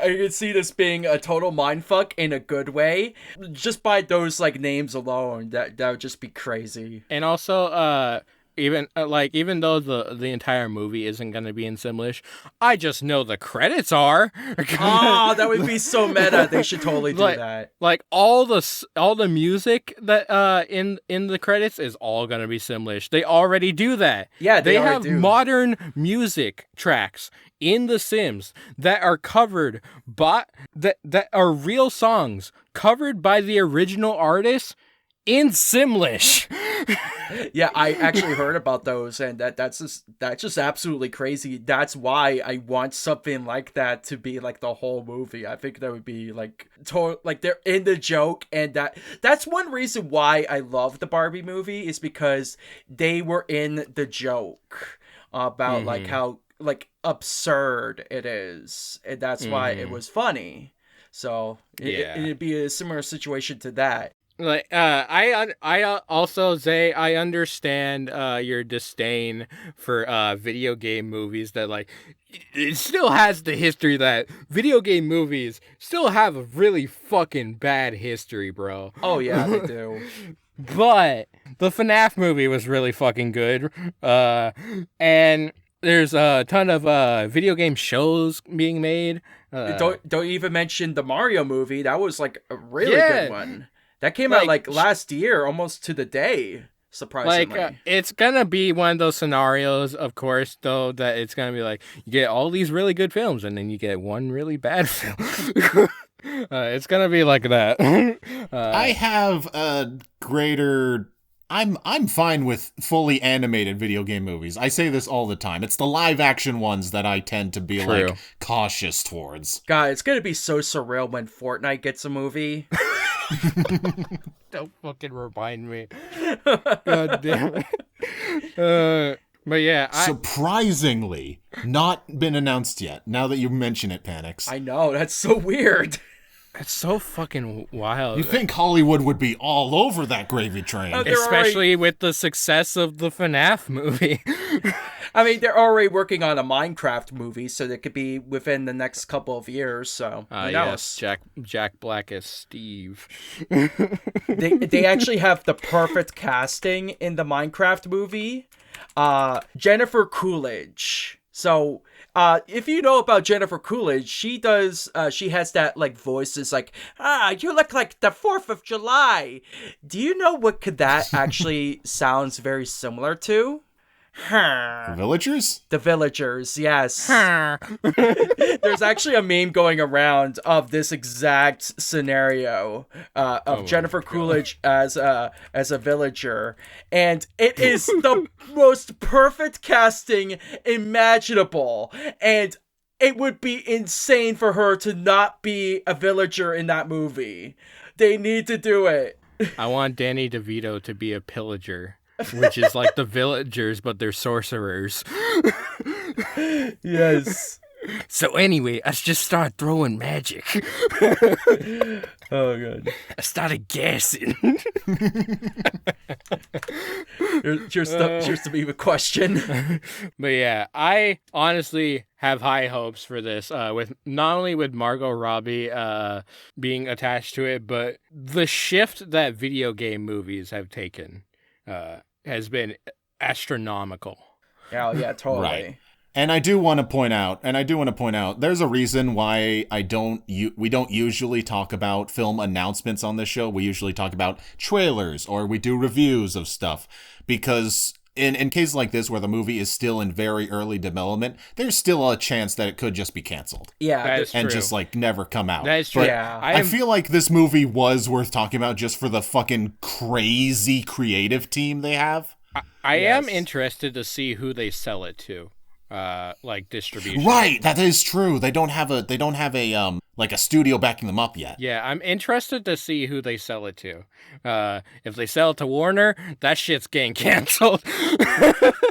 I could see this being a total mindfuck in a good way. Just by those names alone, that would just be crazy. And also, even though the entire movie isn't going to be in Simlish, I just know the credits are. Oh, that would be so meta. They should totally do that. Like all the music that in the credits is all going to be Simlish. They already do that. Yeah, they have do. modern music tracks in The Sims that are covered by that are real songs covered by the original artist in Simlish. Yeah, I actually heard about those, and that's just absolutely crazy. That's why I want something like that to be like the whole movie. I think that would be they're in the joke, and that's one reason why I love the Barbie movie, is because they were in the joke about how absurd it is, and that's why it was funny. So it'd be a similar situation to that. I also, Zay, I understand your disdain for video game movies that it still has the history that video game movies still have a really fucking bad history, bro. Oh yeah, they do. But the FNAF movie was really fucking good. And there's a ton of video game shows being made. Don't even mention the Mario movie. That was a really good one. That came out last year, almost to the day, surprisingly. It's gonna be one of those scenarios, of course, though, that it's gonna be you get all these really good films and then you get one really bad film. It's gonna be like that. I have a greater... I'm fine with fully animated video game movies. I say this all the time. It's the live action ones that I tend to be cautious towards. God, it's gonna be so surreal when Fortnite gets a movie. Don't fucking remind me. God damn it. But yeah, surprisingly, not been announced yet. Now that you mention it, Panics. I know, that's so weird. It's so fucking wild. You think Hollywood would be all over that gravy train? Especially with the success of the FNAF movie. I mean, they're already working on a Minecraft movie, so that could be within the next couple of years. So who knows? Yes, Jack Black as Steve. They actually have the perfect casting in the Minecraft movie. Jennifer Coolidge. So, if you know about Jennifer Coolidge, she has that, like, voice is like, you look like the 4th of July. Do you know what that actually sounds very similar to? The Villagers? The Villagers, yes. There's actually a meme going around of this exact scenario of Jennifer Coolidge as a villager, and it is the most perfect casting imaginable, and it would be insane for her to not be a villager in that movie. They need to do it. I want Danny DeVito to be a pillager. Which is like the villagers, but they're sorcerers. Yes. So anyway, I just started throwing magic. Oh, God. I started gassing. Here's to be the question. But yeah, I honestly have high hopes for this. With not only with Margot Robbie being attached to it, but the shift that video game movies have taken has been astronomical. Oh, yeah, totally. Right. And I do want to point out, there's a reason why we don't usually talk about film announcements on this show. We usually talk about trailers or we do reviews of stuff, because in cases like this where the movie is still in very early development, there's still a chance that it could just be canceled. Yeah, that is and true. just like never come out. That is true. But yeah. I feel like this movie was worth talking about just for the fucking crazy creative team they have. I am interested to see who they sell it to. Like distribution. Right, that is true. They don't have a like a studio backing them up yet. Yeah, I'm interested to see who they sell it to. If they sell it to Warner, that shit's getting canceled.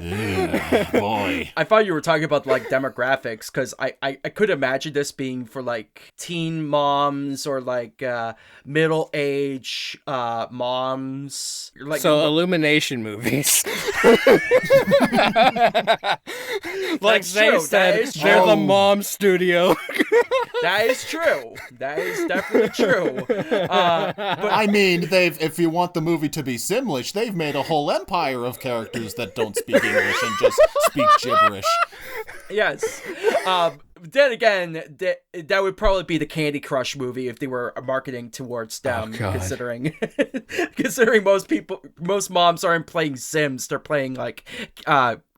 Yeah, boy. I thought you were talking about like demographics, because I could imagine this being for like teen moms or like middle-age moms. Like, so Illumination movies. Like they said, they're the mom studio. That is true. That is definitely true. But I mean, if you want the movie to be Simlish, they've made a whole empire of characters that don't speak English and just speak gibberish. yes. Then again, that would probably be the Candy Crush movie if they were marketing towards them, considering most moms aren't playing Sims, they're playing like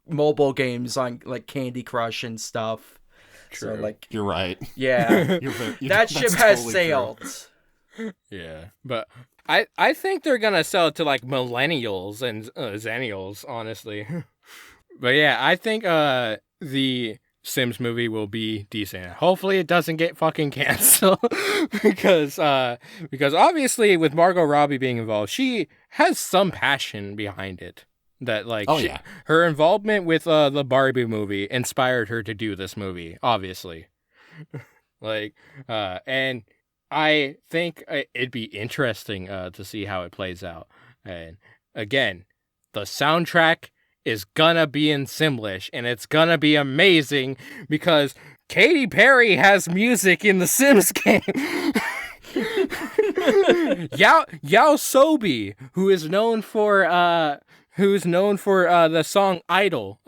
mobile games on like Candy Crush and stuff. True. So like, You're right. yeah, that ship has totally sailed. Yeah, but I think they're gonna sell it to like millennials and zennials, honestly. But yeah, I think the Sims movie will be decent. Hopefully it doesn't get fucking canceled because obviously with Margot Robbie being involved, she has some passion behind it. That like her involvement with the Barbie movie inspired her to do this movie, obviously. Like and I think it'd be interesting to see how it plays out. And again, the soundtrack is gonna be in Simlish, and it's gonna be amazing because Katy Perry has music in the Sims game. Yao Sobi, who's known for the song Idol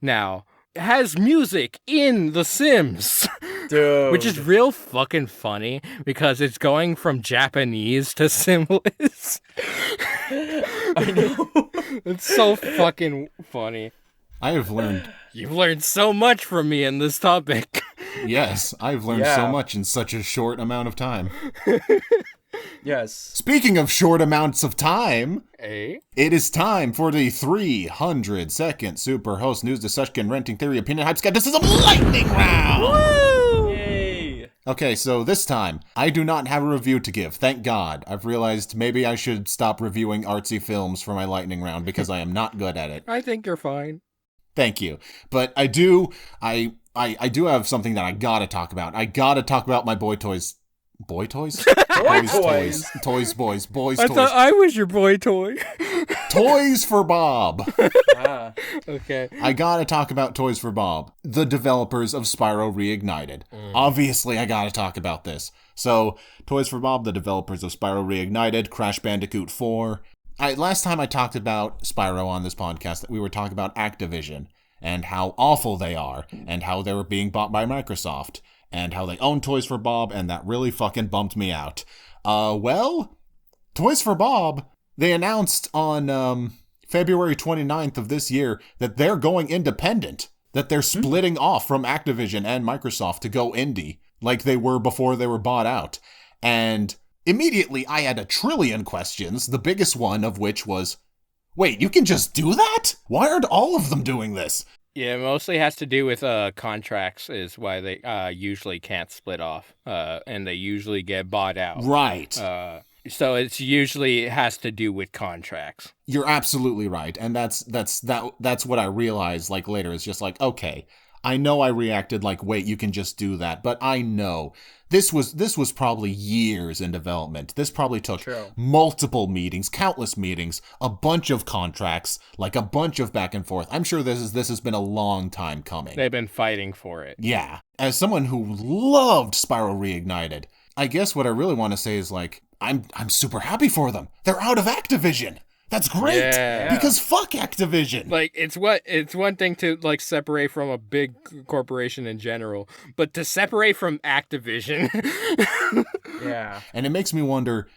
now, has music in The Sims. Dude. Which is real fucking funny because it's going from Japanese to Simlish. I know. It's so fucking funny. You've learned so much from me in this topic. Yes, I've learned so much in such a short amount of time. Yes. Speaking of short amounts of time, Hey? It is time for the 300-second Super Host News Discussion Renting Theory Opinion Hype Skepticism Lightning Round! Woo! Yay! Okay, so this time, I do not have a review to give, thank God. I've realized maybe I should stop reviewing artsy films for my lightning round because I am not good at it. I think you're fine. Thank you. But I do have something that I gotta talk about. I gotta talk about my Boy Toys Boy toys? Toys. Toys, boys, boys, I toys. thought I was your boy toy. Toys for Bob. Ah. Okay. I gotta talk about Toys for Bob, the developers of Spyro Reignited. Obviously, I gotta talk about this. So, Toys for Bob, the developers of Spyro Reignited, Crash Bandicoot 4. Last time I talked about Spyro on this podcast, we were talking about Activision and how awful they are and how they were being bought by Microsoft and how they own Toys for Bob, and that really fucking bumped me out. Well, Toys for Bob, they announced on February 29th of this year that they're going independent, that they're splitting off from Activision and Microsoft to go indie, like they were before they were bought out. And immediately I had a trillion questions, the biggest one of which was, wait, you can just do that? Why aren't all of them doing this? Yeah, it mostly has to do with contracts is why they usually can't split off, and they usually get bought out. Right. So it usually has to do with contracts. You're absolutely right, and that's what I realized like later. It's just like, okay, I know I reacted like, wait, you can just do that, but I know this was probably years in development. This probably took multiple meetings, countless meetings, a bunch of contracts, like a bunch of back and forth. I'm sure this has been a long time coming. They've been fighting for it. Yeah. As someone who loved Spyro Reignited, I guess what I really want to say is like, I'm super happy for them. They're out of Activision. That's great. Yeah. Because fuck Activision. Like it's one thing to like separate from a big corporation in general, but to separate from Activision. Yeah. And it makes me wonder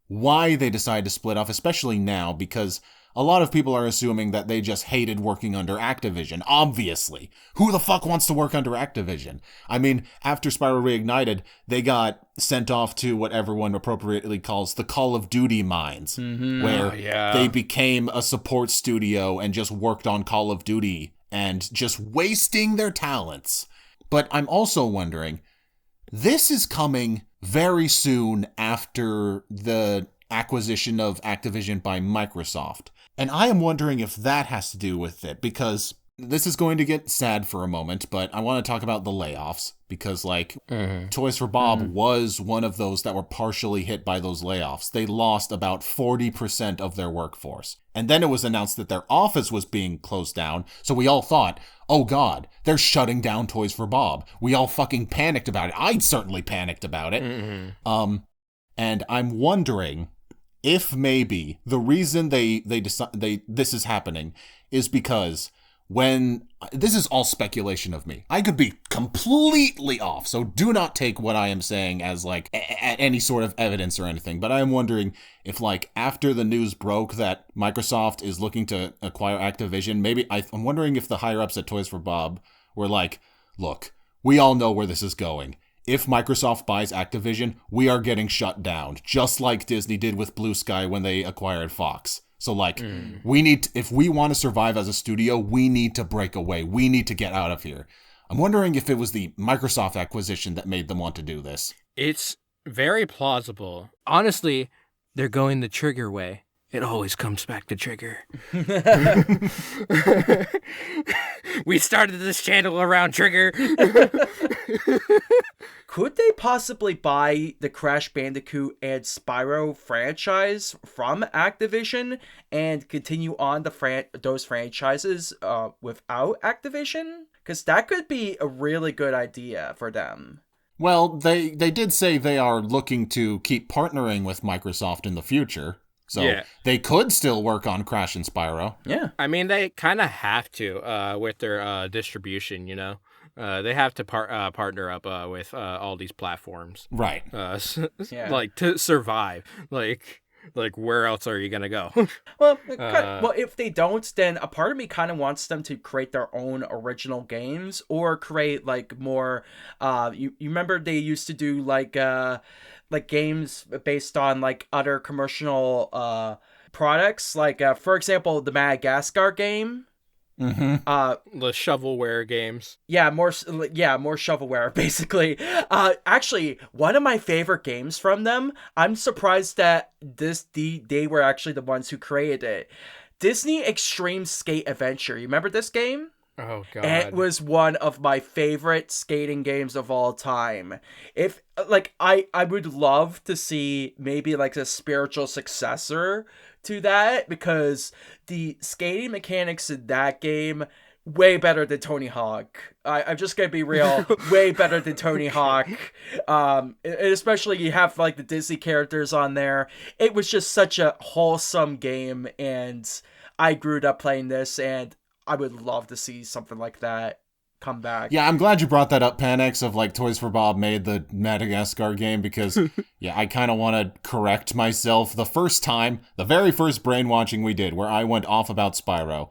why they decide to split off, especially now, because a lot of people are assuming that they just hated working under Activision. Obviously. Who the fuck wants to work under Activision? I mean, after Spyro Reignited, they got sent off to what everyone appropriately calls the Call of Duty mines, where they became a support studio and just worked on Call of Duty and just wasting their talents. But I'm also wondering, this is coming very soon after the acquisition of Activision by Microsoft. And I am wondering if that has to do with it, because this is going to get sad for a moment, but I want to talk about the layoffs, because like Toys for Bob was one of those that were partially hit by those layoffs. They lost about 40% of their workforce. And then it was announced that their office was being closed down, so we all thought, oh god, they're shutting down Toys for Bob. We all fucking panicked about it. I certainly panicked about it. And I'm wondering if maybe the reason they decide this is happening is because when this is all speculation of me, I could be completely off, so do not take what I am saying as like any sort of evidence or anything, but I am wondering if like after the news broke that Microsoft is looking to acquire Activision, maybe I'm wondering if the higher ups at Toys for Bob were like, look, we all know where this is going. If Microsoft buys Activision, we are getting shut down, just like Disney did with Blue Sky when they acquired Fox. So, like, if we want to survive as a studio, we need to break away. We need to get out of here. I'm wondering if it was the Microsoft acquisition that made them want to do this. It's very plausible. Honestly, they're going the Trigger way. It always comes back to Trigger. We started this channel around Trigger. Could they possibly buy the Crash Bandicoot and Spyro franchise from Activision and continue on those franchises without Activision? Because that could be a really good idea for them. Well, they did say they are looking to keep partnering with Microsoft in the future. So they could still work on Crash and Spyro. Yeah. I mean, they kind of have to with their distribution, you know. They have to partner up with all these platforms. Right. Like, to survive. Like where else are you going to go? Well, if they don't, then a part of me kind of wants them to create their own original games or create, like, more... You remember they used to do, like games based on like other commercial products, like for example the Madagascar game. The shovelware games. More shovelware basically. Actually, one of my favorite games from them, I'm surprised that they were actually the ones who created it. Disney Extreme Skate Adventure. You remember this game? Oh god. It was one of my favorite skating games of all time. If like I would love to see maybe like a spiritual successor to that, because the skating mechanics in that game way better than Tony Hawk. I'm just gonna be real, way better than Tony Hawk. And especially you have like the Disney characters on there. It was just such a wholesome game, and I grew up playing this, and I would love to see something like that come back. Yeah, I'm glad you brought that up, Panex, of like Toys for Bob made the Madagascar game, because yeah, I kind of want to correct myself. The very first brainwatching we did, where I went off about Spyro,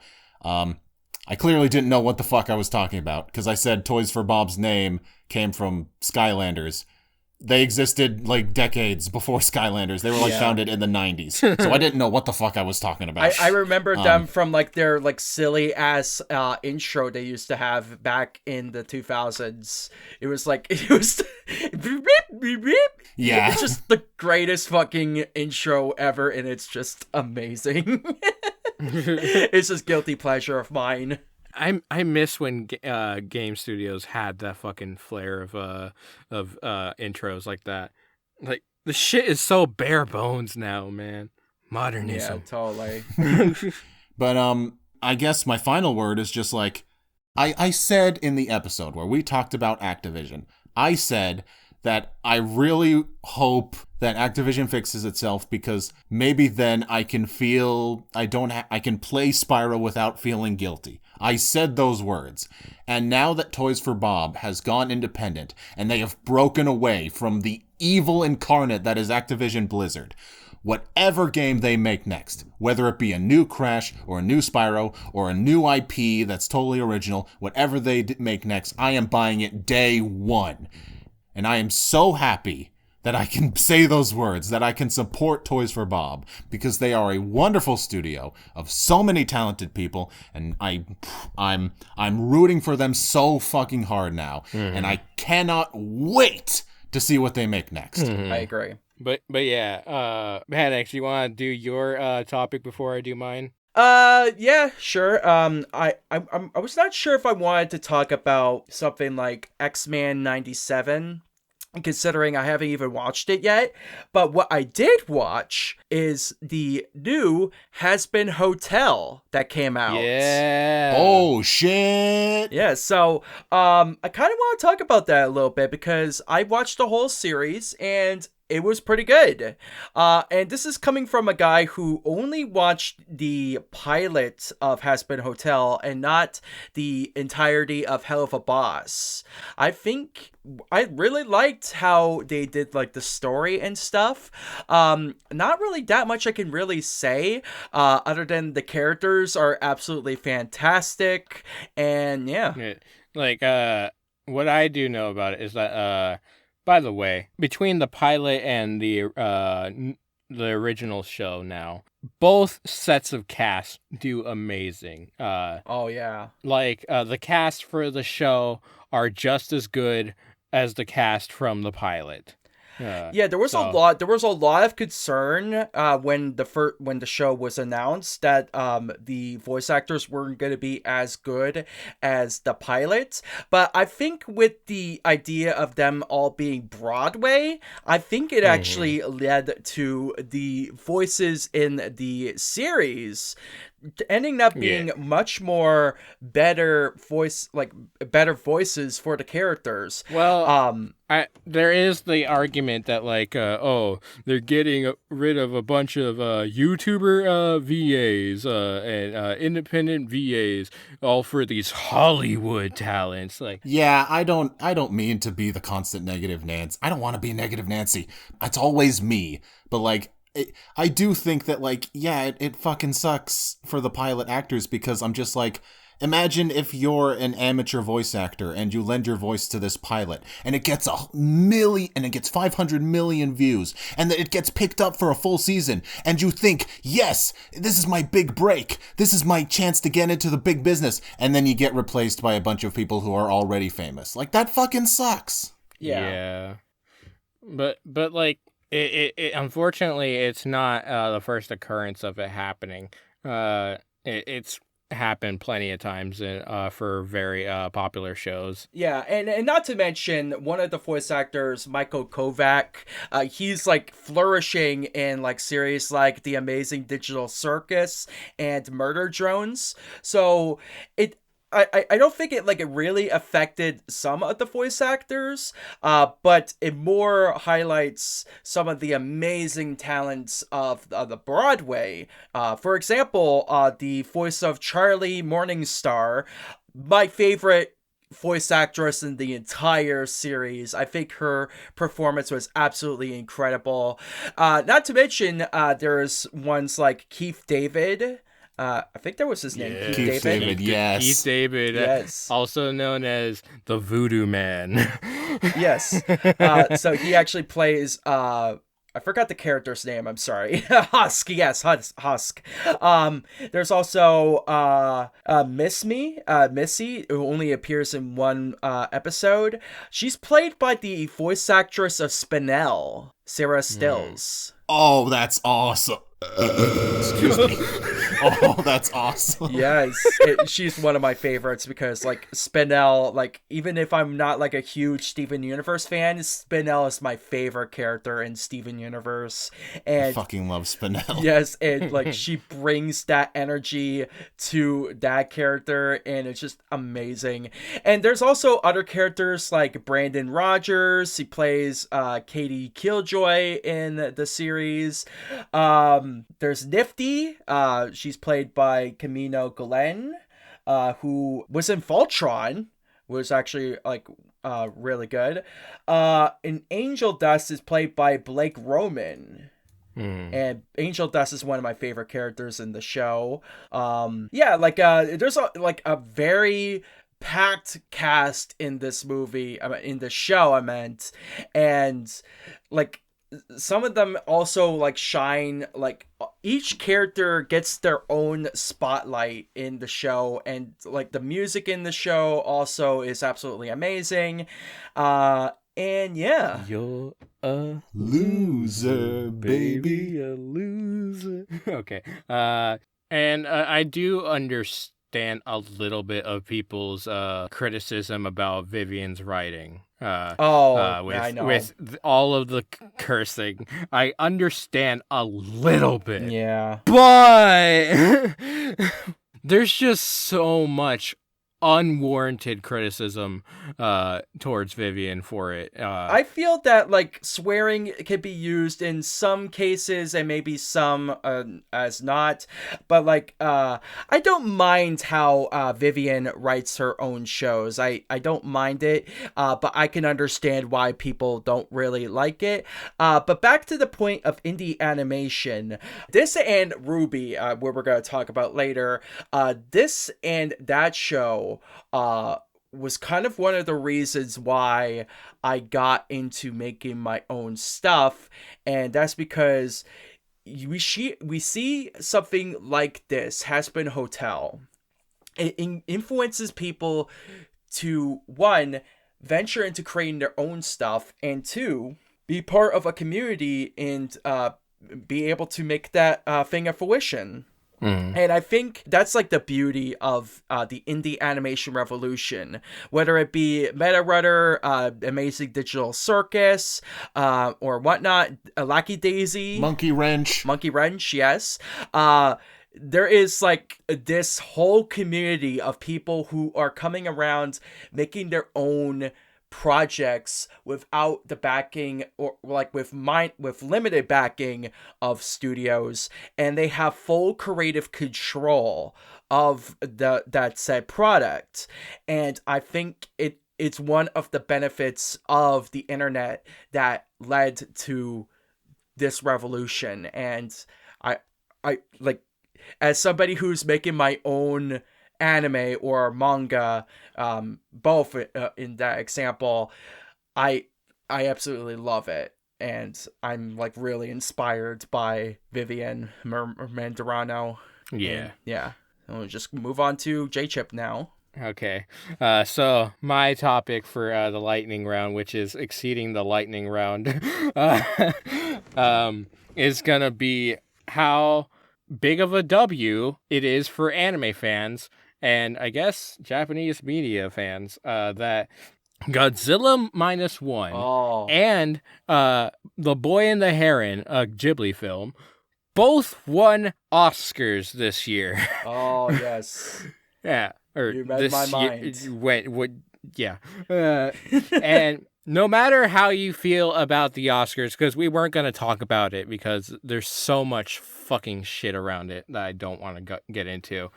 I clearly didn't know what the fuck I was talking about, because I said Toys for Bob's name came from Skylanders. They existed like decades before Skylanders. They were like founded in the 90s. So I didn't know what the fuck I was talking about. I remember them from like their like silly ass intro they used to have back in the 2000s. It was Yeah. It's just the greatest fucking intro ever, and it's just amazing. It's just guilty pleasure of mine. I miss when game studios had that fucking flair of intros like that. Like the shit is so bare bones now, man. Modernism. Yeah, totally. But I guess my final word is just like I said in the episode where we talked about Activision. I said that I really hope that Activision fixes itself, because maybe then I can feel I can play Spyro without feeling guilty. I said those words. And now that Toys for Bob has gone independent and they have broken away from the evil incarnate that is Activision Blizzard, whatever game they make next, whether it be a new Crash or a new Spyro or a new IP that's totally original, whatever they make next, I am buying it day one. And I am so happy that I can say those words, that I can support Toys for Bob, because they are a wonderful studio of so many talented people, and I'm rooting for them so fucking hard now, and I cannot wait to see what they make next. I agree. But yeah, Panex, you want to do your topic before I do mine? Yeah, sure. I was not sure if I wanted to talk about something like X-Men 97, considering I haven't even watched it yet. But what I did watch is the new Has-Been Hotel that came out. Yeah. Oh, shit. Yeah, so, I kind of want to talk about that a little bit, because I watched the whole series, and it was pretty good. And this is coming from a guy who only watched the pilot of Has-Been Hotel and not the entirety of Hell of a Boss. I think I really liked how they did like the story and stuff. Not really that much I can really say, other than the characters are absolutely fantastic. And yeah. Like, what I do know about it is that, by the way, between the pilot and the original show now, both sets of cast do amazing. Oh yeah. Like the cast for the show are just as good as the cast from the pilot. Yeah, there was a lot of concern when the show was announced that the voice actors weren't going to be as good as the pilot. But I think with the idea of them all being Broadway, I think it actually led to the voices in the series ending up being much more better voices for the characters. Well, there is the argument that like, they're getting rid of a bunch of YouTuber VAs and independent VAs, all for these Hollywood talents. Like, yeah, I don't mean to be the constant negative Nancy. I don't want to be negative Nancy. It's always me. But like, I do think that, like, yeah, it fucking sucks for the pilot actors, because I'm just like, imagine if you're an amateur voice actor and you lend your voice to this pilot and it gets 500 million views and that it gets picked up for a full season and you think, yes, this is my big break. This is my chance to get into the big business. And then you get replaced by a bunch of people who are already famous. Like, that fucking sucks. Yeah. But like, It unfortunately, it's not the first occurrence of it happening. It's happened plenty of times for very popular shows. Yeah, and not to mention one of the voice actors, Michael Kovac, he's like flourishing in like series like The Amazing Digital Circus and Murder Drones. So I don't think it really affected some of the voice actors, but it more highlights some of the amazing talents of the Broadway. For example, the voice of Charlie Morningstar, my favorite voice actress in the entire series. I think her performance was absolutely incredible. Not to mention, there's ones like Keith David. I think that was his name. Yeah. Keith David. Yes. Keith David, Yes. also known as the Voodoo Man. Yes. So he actually plays, I forgot the character's name, I'm sorry. Husk, yes, Husk. There's also Missy, who only appears in one episode. She's played by the voice actress of Spinel, Sarah Stills. Oh, that's awesome. Excuse me. Oh, that's awesome. Yes, she's one of my favorites because, like, Spinel, like, even if I'm not, like, a huge Steven Universe fan, Spinel is my favorite character in Steven Universe. And I fucking love Spinel. yes, and, like, she brings that energy to that character, and it's just amazing. And there's also other characters like Brandon Rogers. He plays Katie Killjoy in the series. There's Nifty. She's played by Camino Glenn, who was in Voltron, was actually like really good. And Angel Dust is played by Blake Roman. And Angel Dust is one of my favorite characters in the show. There's a very packed cast in this movie, in the show, and like some of them also like shine, like each character gets their own spotlight in the show, and like the music in the show also is absolutely amazing. And yeah, You're a loser, baby, a loser. Okay. And I do understand a little bit of people's criticism about Vivian's writing. I know. With all of the cursing, I understand a little bit. Yeah. But there's just so much unwarranted criticism towards Vivian for it. I feel that like swearing can be used in some cases and maybe some as not, but like I don't mind how Vivian writes her own shows. I don't mind it, but I can understand why people don't really like it. But back to the point of indie animation, this and Ruby, where we're going to talk about later, this and that show was kind of one of the reasons why I got into making my own stuff, and that's because we see something like this, Hazbin Hotel. It influences people to, one, venture into creating their own stuff, and two, be part of a community and be able to make that thing a fruition. And I think that's like the beauty of the indie animation revolution, whether it be Meta Rudder, Amazing Digital Circus, or whatnot, Lackey Daisy, Monkey Wrench, yes. There is like this whole community of people who are coming around making their own projects without the backing, or like with limited backing of studios, and they have full creative control of that said product. And I think it's one of the benefits of the internet that led to this revolution. And I like, as somebody who's making my own anime or manga, both in that example, I absolutely love it, and I'm like really inspired by Vivian Mandarano. Yeah. Yeah. We'll just move on to J-Chip now. Okay. So my topic for the lightning round, which is exceeding the lightning round, is gonna be how big of a W it is for anime fans and I guess Japanese media fans that Godzilla -1 and The Boy and the Heron, a Ghibli film, both won Oscars this year. Oh, yes. Yeah. Or you read this my year, mind. yeah. And no matter how you feel about the Oscars, because we weren't going to talk about it because there's so much fucking shit around it that I don't want to get into.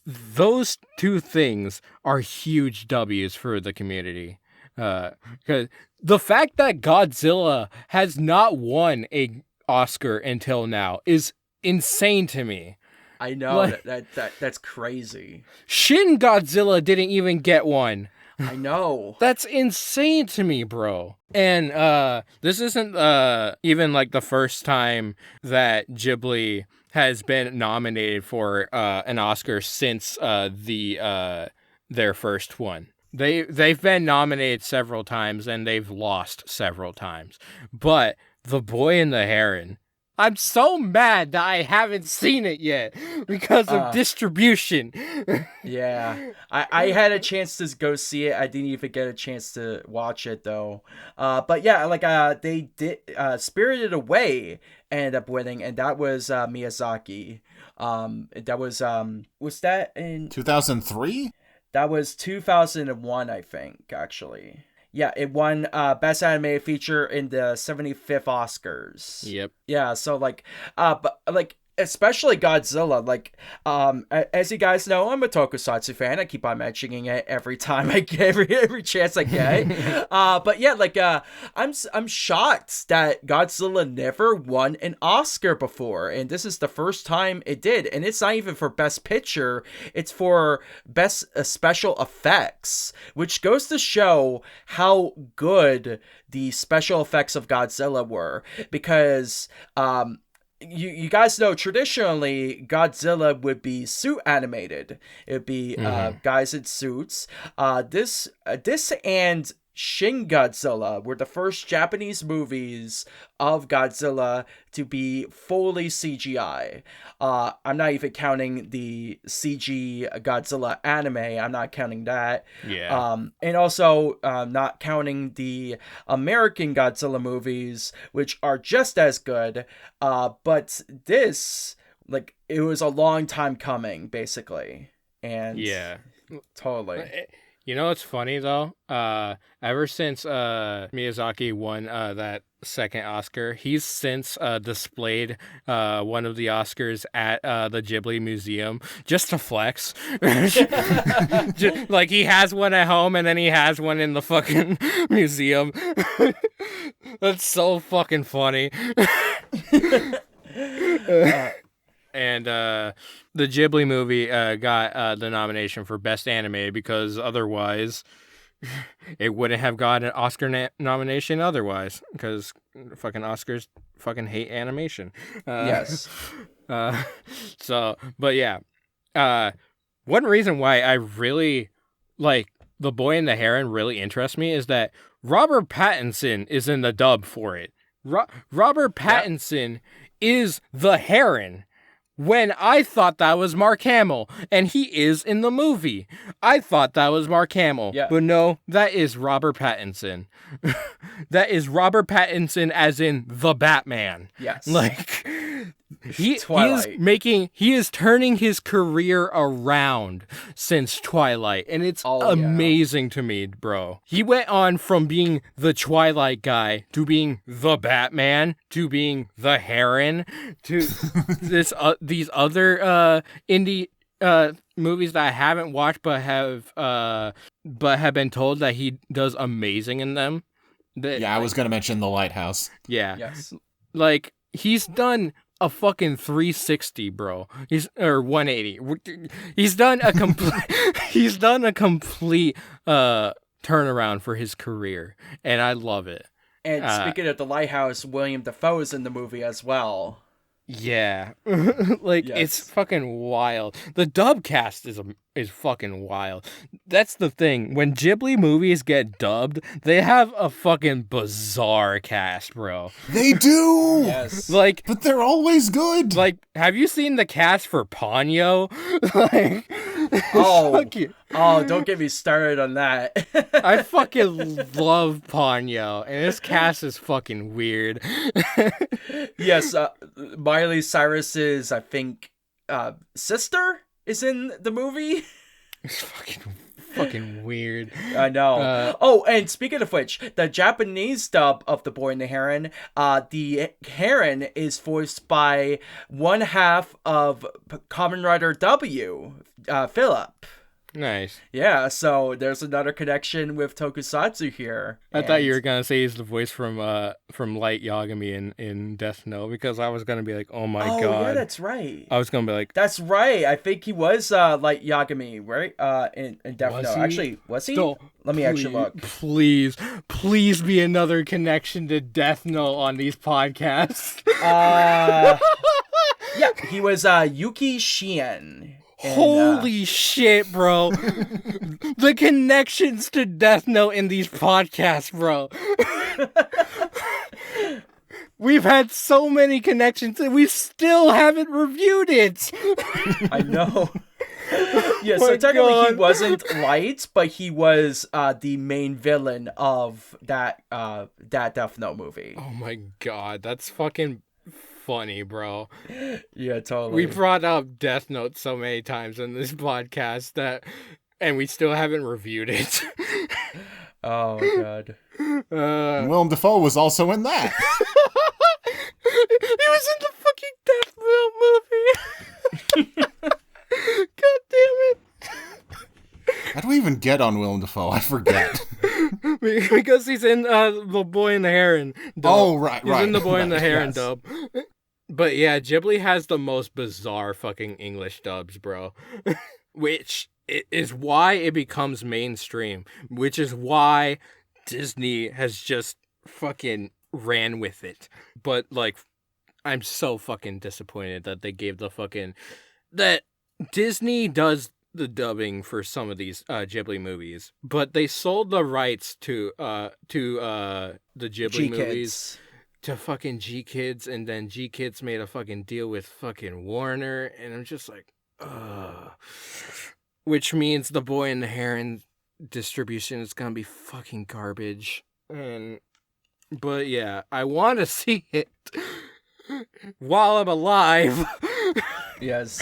Those two things are huge W's for the community. Because the fact that Godzilla has not won a Oscar until now is insane to me. I know, that's crazy. Shin Godzilla didn't even get one. I know. That's insane to me, bro. And this isn't even like the first time that Ghibli has been nominated for an Oscar since their first one. They've been nominated several times and they've lost several times. But The Boy and the Heron, I'm so mad that I haven't seen it yet because of distribution. Yeah. I had a chance to go see it. I didn't even get a chance to watch it though. But yeah, like they did Spirited Away ended up winning, and that was Miyazaki. That was that in 2003? That was 2001, I think, actually. Yeah, it won Best Animated Feature in the 75th Oscars. Yep. Yeah, so like, but like, especially Godzilla, like, as you guys know, I'm a tokusatsu fan. I keep on mentioning it every time I get every chance I get. But yeah, like, I'm shocked that Godzilla never won an Oscar before, and this is the first time it did. And it's not even for Best Picture; it's for Best Special Effects, which goes to show how good the special effects of Godzilla were, because You guys know traditionally Godzilla would be suit animated. It would be guys in suits. This and Shin Godzilla were the first Japanese movies of Godzilla to be fully CGI. I'm not even counting the CG Godzilla anime. I'm not counting that. Yeah. And also not counting the American Godzilla movies, which are just as good. But this, like, it was a long time coming, basically. And yeah, totally. You know what's funny though? Ever since Miyazaki won that second Oscar, he's since displayed one of the Oscars at the Ghibli Museum just to flex. Like he has one at home and then he has one in the fucking museum. That's so fucking funny. And the Ghibli movie got the nomination for Best Animated because otherwise it wouldn't have got an Oscar nomination otherwise, because fucking Oscars fucking hate animation. Yes. So, but yeah. One reason why I really like The Boy and the Heron really interests me is that Robert Pattinson is in the dub for it. Robert Pattinson is the Heron. When I thought that was Mark Hamill, and he is in the movie. I thought that was Mark Hamill, but no, that is Robert Pattinson. That is Robert Pattinson as in the Batman. Yes. Like, he is turning his career around since Twilight, and it's amazing to me, bro. He went on from being the Twilight guy to being the Batman to being the Heron to these other indie movies that I haven't watched but have been told that he does amazing in them. I was gonna mention The Lighthouse. Yeah. Yes. Like, he's done a fucking 360, bro. Or 180. He's done a complete turnaround for his career, and I love it. And speaking of The Lighthouse, William Dafoe is in the movie as well. Yeah. Like, Yes. it's fucking wild. The dub cast is fucking wild. That's the thing. When Ghibli movies get dubbed, they have a fucking bizarre cast, bro. They do! Yes. Like, But they're always good! like, have you seen the cast for Ponyo? Like, Oh. fucking- Oh, don't get me started on that. I fucking love Ponyo, and this cast is fucking weird. Yes, Miley Cyrus's, I think, sister is in the movie. It's fucking weird. I know. Oh, and speaking of which, the Japanese dub of The Boy and the Heron, the Heron is voiced by one half of Kamen Rider W, Philip. Nice. Yeah, so there's another connection with Tokusatsu here. I thought you were gonna say he's the voice from Light Yagami in Death Note, because I was gonna be like, oh my god. Oh, yeah, that's right. I was gonna be like, That's right. I think he was Light Yagami, right? In Death Was Note. he? Actually, was he? Don't- Let me actually look. Please be another connection to Death Note on these podcasts. Yeah, he was Yuki Shien. And, Holy shit, bro. The connections to Death Note in these podcasts, bro. We've had so many connections and we still haven't reviewed it. I know. Yeah, My so technically he God. wasn't Light, but he was the main villain of that Death Note movie. Oh my god, that's fucking funny, bro. Yeah, totally. We brought up Death Note so many times in this podcast and we still haven't reviewed it. Oh god. Willem Dafoe was also in that. He was in the fucking Death Note movie. God damn it. How do we even get on Willem Dafoe? I forget. Because he's in The Boy and the Heron dub. Oh, right, He's right. in The Boy and the right, Heron yes. dub. But yeah, Ghibli has the most bizarre fucking English dubs, bro. Which is why it becomes mainstream. Which is why Disney has just fucking ran with it. But, like, I'm so fucking disappointed that they gave that Disney does the dubbing for some of these Ghibli movies, but they sold the rights to the Ghibli movies to fucking G Kids, and then G Kids made a fucking deal with fucking Warner, and I'm just like, ugh. Which means The Boy and the Heron distribution is gonna be fucking garbage. But yeah, I want to see it while I'm alive. Yes.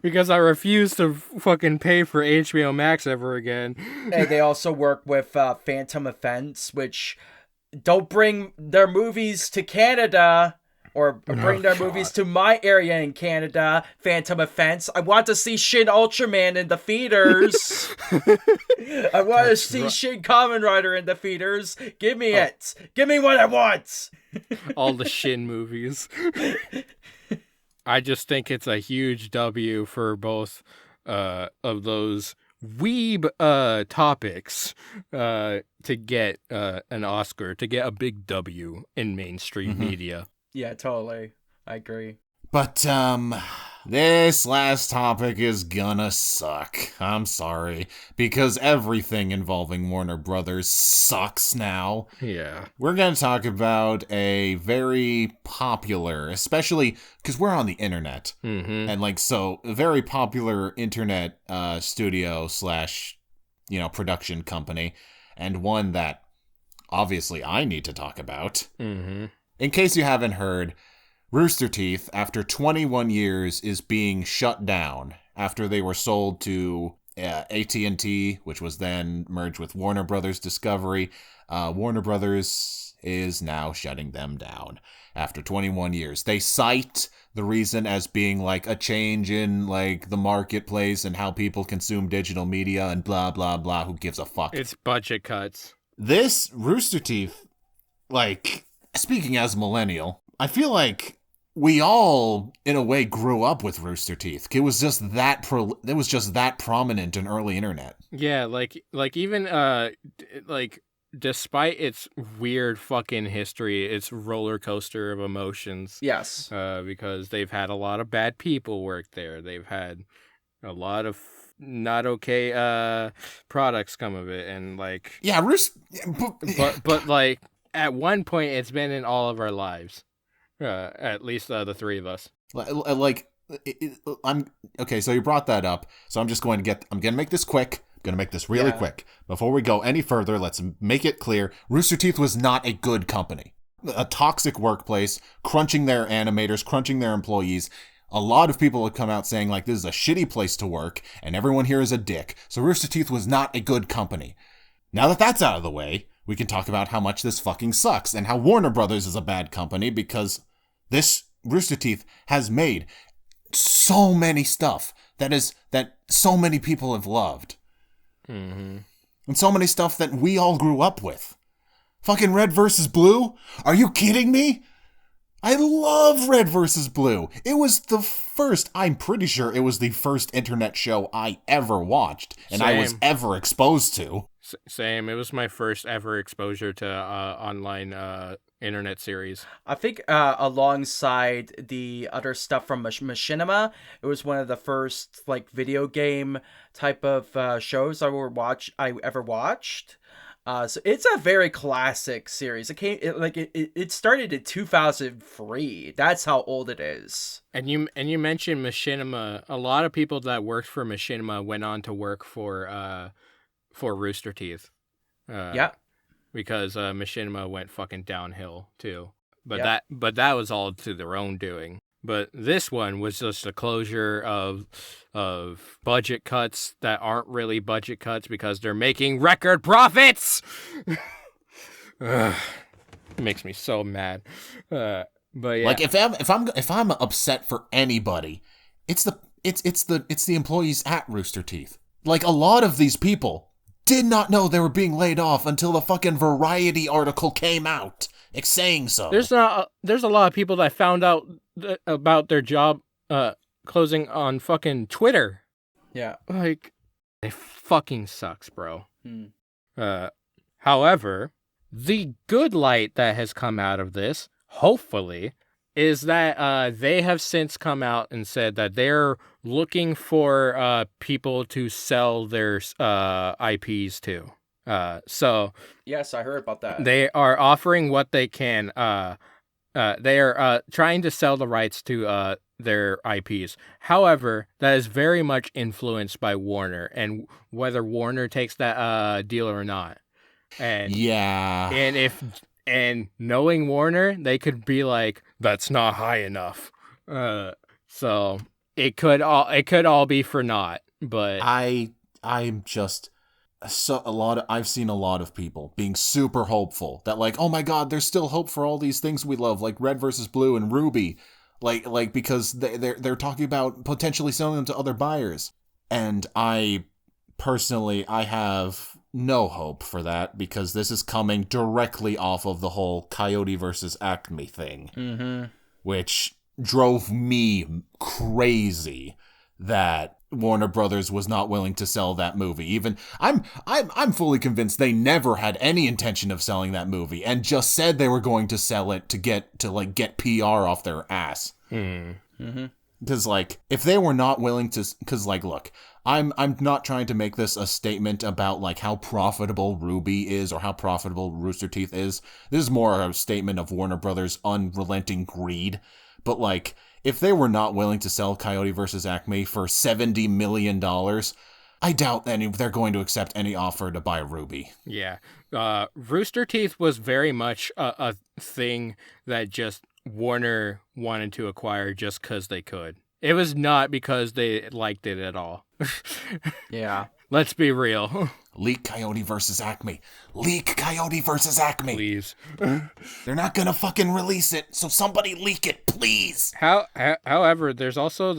Because I refuse to fucking pay for HBO Max ever again. And they also work with Phantom Offense, which don't bring their movies to Canada or bring their movies to my area in Canada. Phantom Offense. I want to see Shin Ultraman in the theaters. I want to see Shin Kamen Rider in the theaters. Give me it. Give me what I want. All the Shin movies. I just think it's a huge W for both of those weeb topics to get an Oscar, to get a big W in mainstream media. Yeah, totally. I agree. But, this last topic is gonna suck. I'm sorry. Because everything involving Warner Brothers sucks now. Yeah. We're gonna talk about a very popular, especially because we're on the internet. Mm-hmm. And, so, a very popular internet studio / production company. And one that, obviously, I need to talk about. Mm-hmm. In case you haven't heard, Rooster Teeth, after 21 years, is being shut down after they were sold to AT&T, which was then merged with Warner Brothers Discovery. Warner Brothers is now shutting them down after 21 years. They cite the reason as being a change in the marketplace and how people consume digital media and blah, blah, blah. Who gives a fuck? It's budget cuts. This Rooster Teeth, speaking as a millennial, I feel like we all, in a way, grew up with Rooster Teeth. It was just that prominent in early internet. Yeah, even despite its weird fucking history, its roller coaster of emotions. Yes. Because they've had a lot of bad people work there. They've had a lot of not okay products come of it, and like Yeah, but like at one point it's been in all of our lives. At least the three of us. Like I'm okay, so you brought that up. So I'm going to make this quick. I'm going to make this really quick. Before we go any further, let's make it clear. Rooster Teeth was not a good company. A toxic workplace, crunching their animators, crunching their employees. A lot of people have come out saying, like, this is a shitty place to work, and everyone here is a dick. So Rooster Teeth was not a good company. Now that that's out of the way, we can talk about how much this fucking sucks, and how Warner Brothers is a bad company, because this Rooster Teeth has made so many stuff that so many people have loved. Mm-hmm. And so many stuff that we all grew up with. Fucking Red vs. Blue? Are you kidding me? I love Red vs. Blue. I'm pretty sure it was the first internet show I ever watched and I was ever exposed to. Same. It was my first ever exposure to online internet series. I think alongside the other stuff from Machinima, it was one of the first like video game type of shows I ever watched. So it's a very classic series. It started in 2003. That's how old it is. And you mentioned Machinima. A lot of people that worked for Machinima went on to work for Rooster Teeth. Yeah. Because Machinima went fucking downhill too. But that was all to their own doing. But this one was just a closure of budget cuts that aren't really budget cuts because they're making record profits. It makes me so mad. But yeah, like if I'm upset for anybody, it's the employees at Rooster Teeth. Like, a lot of these people did not know they were being laid off until the fucking Variety article came out saying so. There's a lot of people that found out about their job closing on fucking Twitter. Yeah. Like, it fucking sucks, bro. However, the good light that has come out of this, hopefully, is that they have since come out and said that they're looking for people to sell their IPs to. So yes, I heard about that. They are offering what they can. They are trying to sell the rights to their IPs. However, that is very much influenced by Warner and whether Warner takes that deal or not. And yeah, and knowing Warner, they could be like, that's not high enough. So it could all be for naught. But I'm just. I've seen a lot of people being super hopeful that, like, oh my god, there's still hope for all these things we love, like Red vs. Blue and Ruby, like because they're talking about potentially selling them to other buyers. And I have no hope for that, because this is coming directly off of the whole Coyote versus Acme thing, which drove me crazy that Warner Brothers was not willing to sell that movie. Even I'm fully convinced they never had any intention of selling that movie and just said they were going to sell it to get PR off their ass. Because like, if they were not willing to, because like, look, I'm not trying to make this a statement about like how profitable Ruby is or how profitable Rooster Teeth is. This is more a statement of Warner Brothers' unrelenting greed. But like, if they were not willing to sell Coyote vs. Acme for $70 million, I doubt they're going to accept any offer to buy Ruby. Yeah. Rooster Teeth was very much a thing that just Warner wanted to acquire just because they could. It was not because they liked it at all. Yeah. Let's be real. Leak Coyote vs. Acme. Leak Coyote vs. Acme. Please. They're not gonna fucking release it, so somebody leak it, please. However, there's also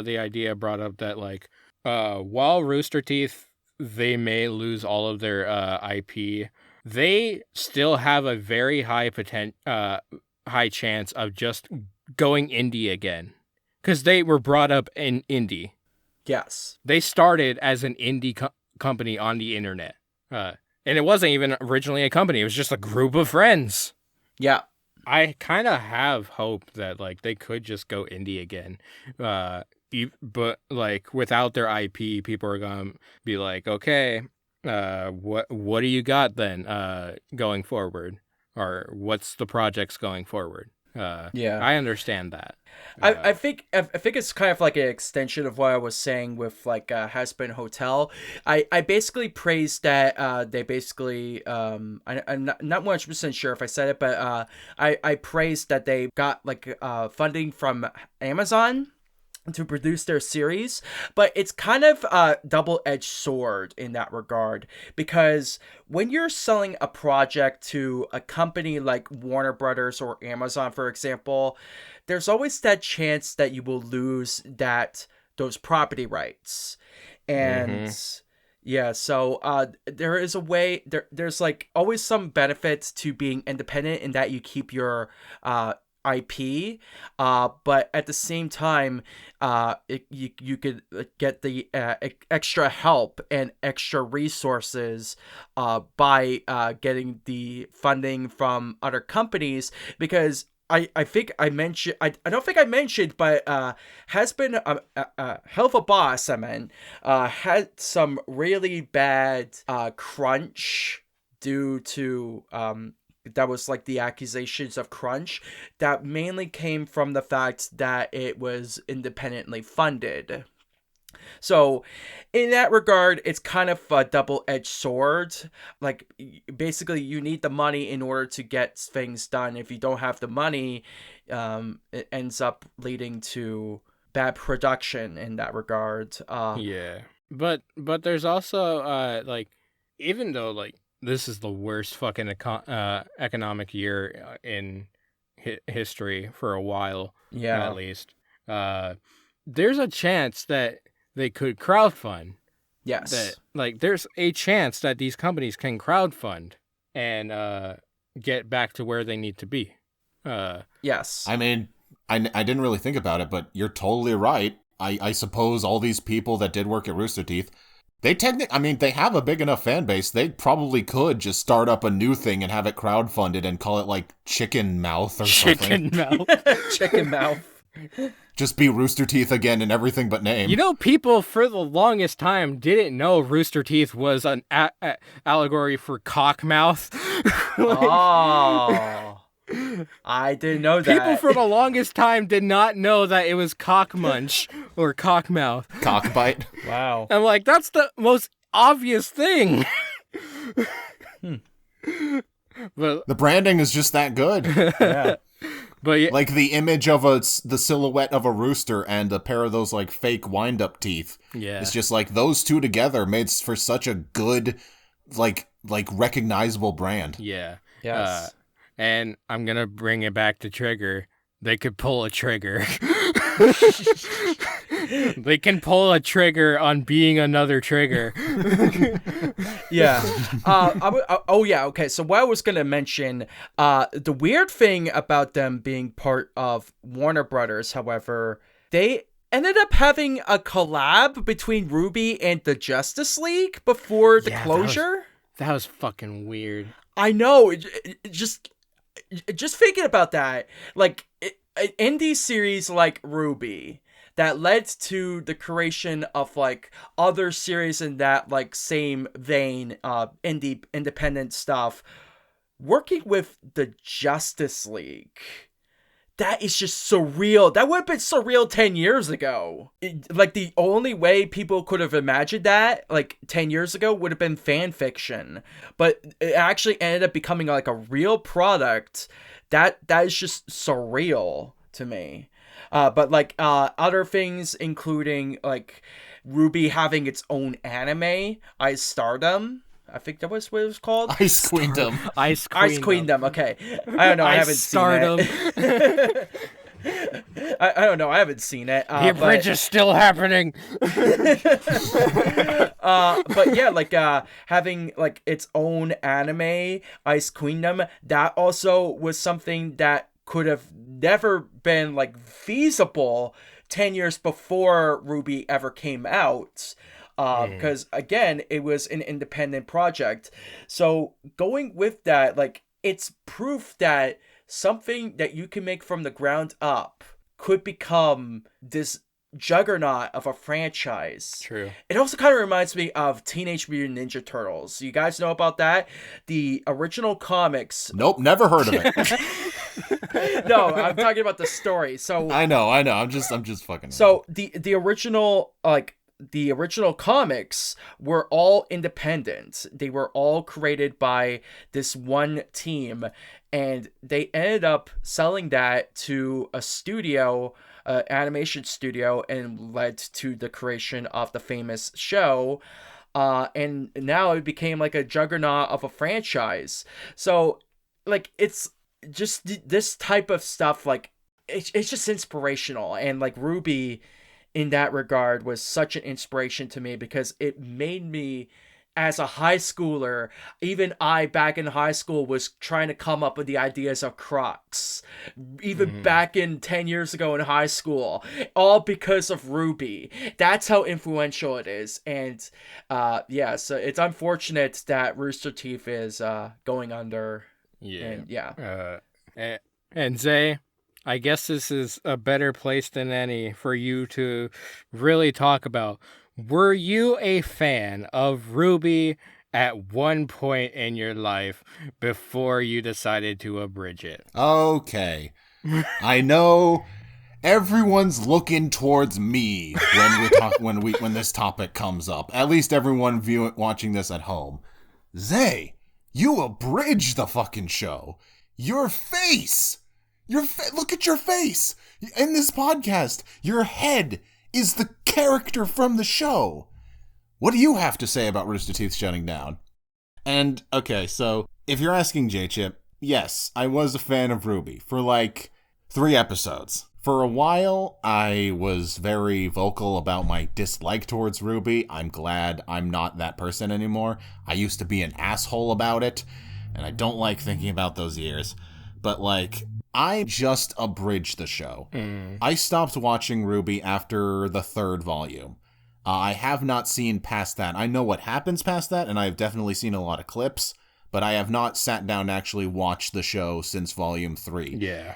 the idea brought up that like while Rooster Teeth, they may lose all of their IP, they still have a very high chance of just going indie again, because they were brought up in indie. Yes. They started as an indie company on the internet. And it wasn't even originally a company. It was just a group of friends. Yeah. I kind of have hope that like they could just go indie again. But like without their IP, people are going to be like, okay, what do you got then going forward? Or what's the projects going forward? Yeah, I understand that. I think it's kind of like an extension of what I was saying with like Has Been Hotel. I basically praised that they basically I'm not 100% sure if I said it, but I praised that they got like funding from Amazon to produce their series, but it's kind of a double-edged sword in that regard, because when you're selling a project to a company like Warner Brothers or Amazon, for example, there's always that chance that you will lose those property rights. And yeah, so there is a way, there's like always some benefits to being independent in that you keep your IP, but at the same time, you could get the extra help and extra resources by getting the funding from other companies, because I think I mentioned, I don't think I mentioned, but Has Been Hell of a Boss, had some really bad crunch due to that was like the accusations of crunch that mainly came from the fact that it was independently funded. So in that regard, it's kind of a double-edged sword. Like basically you need the money in order to get things done. If you don't have the money, it ends up leading to bad production in that regard. Yeah. But there's also like, even though like this is the worst fucking economic year in history for a while, at least. There's a chance that they could crowdfund. Yes. That like there's a chance that these companies can crowdfund and get back to where they need to be. Yes. I mean, I didn't really think about it, but you're totally right. I suppose all these people that did work at Rooster Teeth, they have a big enough fan base. They probably could just start up a new thing and have it crowdfunded and call it like Chicken Mouth or something. Chicken Mouth. Chicken Mouth. Just be Rooster Teeth again and everything but name. You know, people for the longest time didn't know Rooster Teeth was an allegory for cockmouth. Oh. I didn't know that. People for the longest time did not know that it was cockmunch or cockmouth. Cockbite. Wow. I'm like, that's the most obvious thing. But the branding is just that good. Yeah. But yeah, like the image of the silhouette of a rooster and a pair of those like fake wind-up teeth. Yeah. It's just like those two together made for such a good, like recognizable brand. Yeah. Yes. And I'm going to bring it back to Trigger. They could pull a trigger. They can pull a trigger on being another trigger. Yeah. Okay. So what I was going to mention, the weird thing about them being part of Warner Brothers, however, they ended up having a collab between RWBY and the Justice League before the closure. That was fucking weird. I know. Just thinking about that, like an indie series like RWBY that led to the creation of like other series in that like same vein, independent stuff, working with the Justice League. That is just surreal. That would have been surreal 10 years ago. Like, the only way people could have imagined that, like, 10 years ago would have been fan fiction. But it actually ended up becoming, like, a real product. That is just surreal to me. But, like, other things, including, like, RWBY having its own anime, Stardom. I think that was what it was called. Ice Queendom. Ice Queendom. Okay. I don't know. I haven't Stardom. seen it. I don't know. I haven't seen it. The bridge is still happening. But yeah, like having like its own anime, Ice Queendom, that also was something that could have never been like feasible 10 years before RWBY ever came out. because again, it was an independent project. So going with that, like, it's proof that something that you can make from the ground up could become this juggernaut of a franchise. True. It also kind of reminds me of Teenage Mutant Ninja Turtles. You guys know about that? The original comics. Nope, never heard of it. No, I'm talking about the story. So I know. I'm just fucking. So the original comics were all independent. They were all created by this one team, and they ended up selling that to a studio, animation studio, and led to the creation of the famous show. And now it became like a juggernaut of a franchise. So, like, it's just this type of stuff, like, it's just inspirational. And, like, Ruby, in that regard, was such an inspiration to me because it made me, as a high schooler, even I back in high school was trying to come up with the ideas of Crocs, even back in 10 years ago in high school, all because of Ruby. That's how influential it is. And so it's unfortunate that Rooster Teeth is going under. And Zay, I guess this is a better place than any for you to really talk about. Were you a fan of Ruby at one point in your life before you decided to abridge it? Okay. I know everyone's looking towards me when this topic comes up. At least everyone watching this at home. Zay, you abridged the fucking show. Your face! Look at your face! In this podcast, your head is the character from the show. What do you have to say about Rooster Teeth shutting down? And, okay, so, if you're asking J-Chip, yes, I was a fan of Ruby for, like, 3 episodes. For a while, I was very vocal about my dislike towards Ruby. I'm glad I'm not that person anymore. I used to be an asshole about it, and I don't like thinking about those years. But, like, I just abridged the show. I stopped watching Ruby after the 3rd volume. I have not seen past that. I know what happens past that, and I've definitely seen a lot of clips, but I have not sat down to actually watch the show since volume 3. Yeah.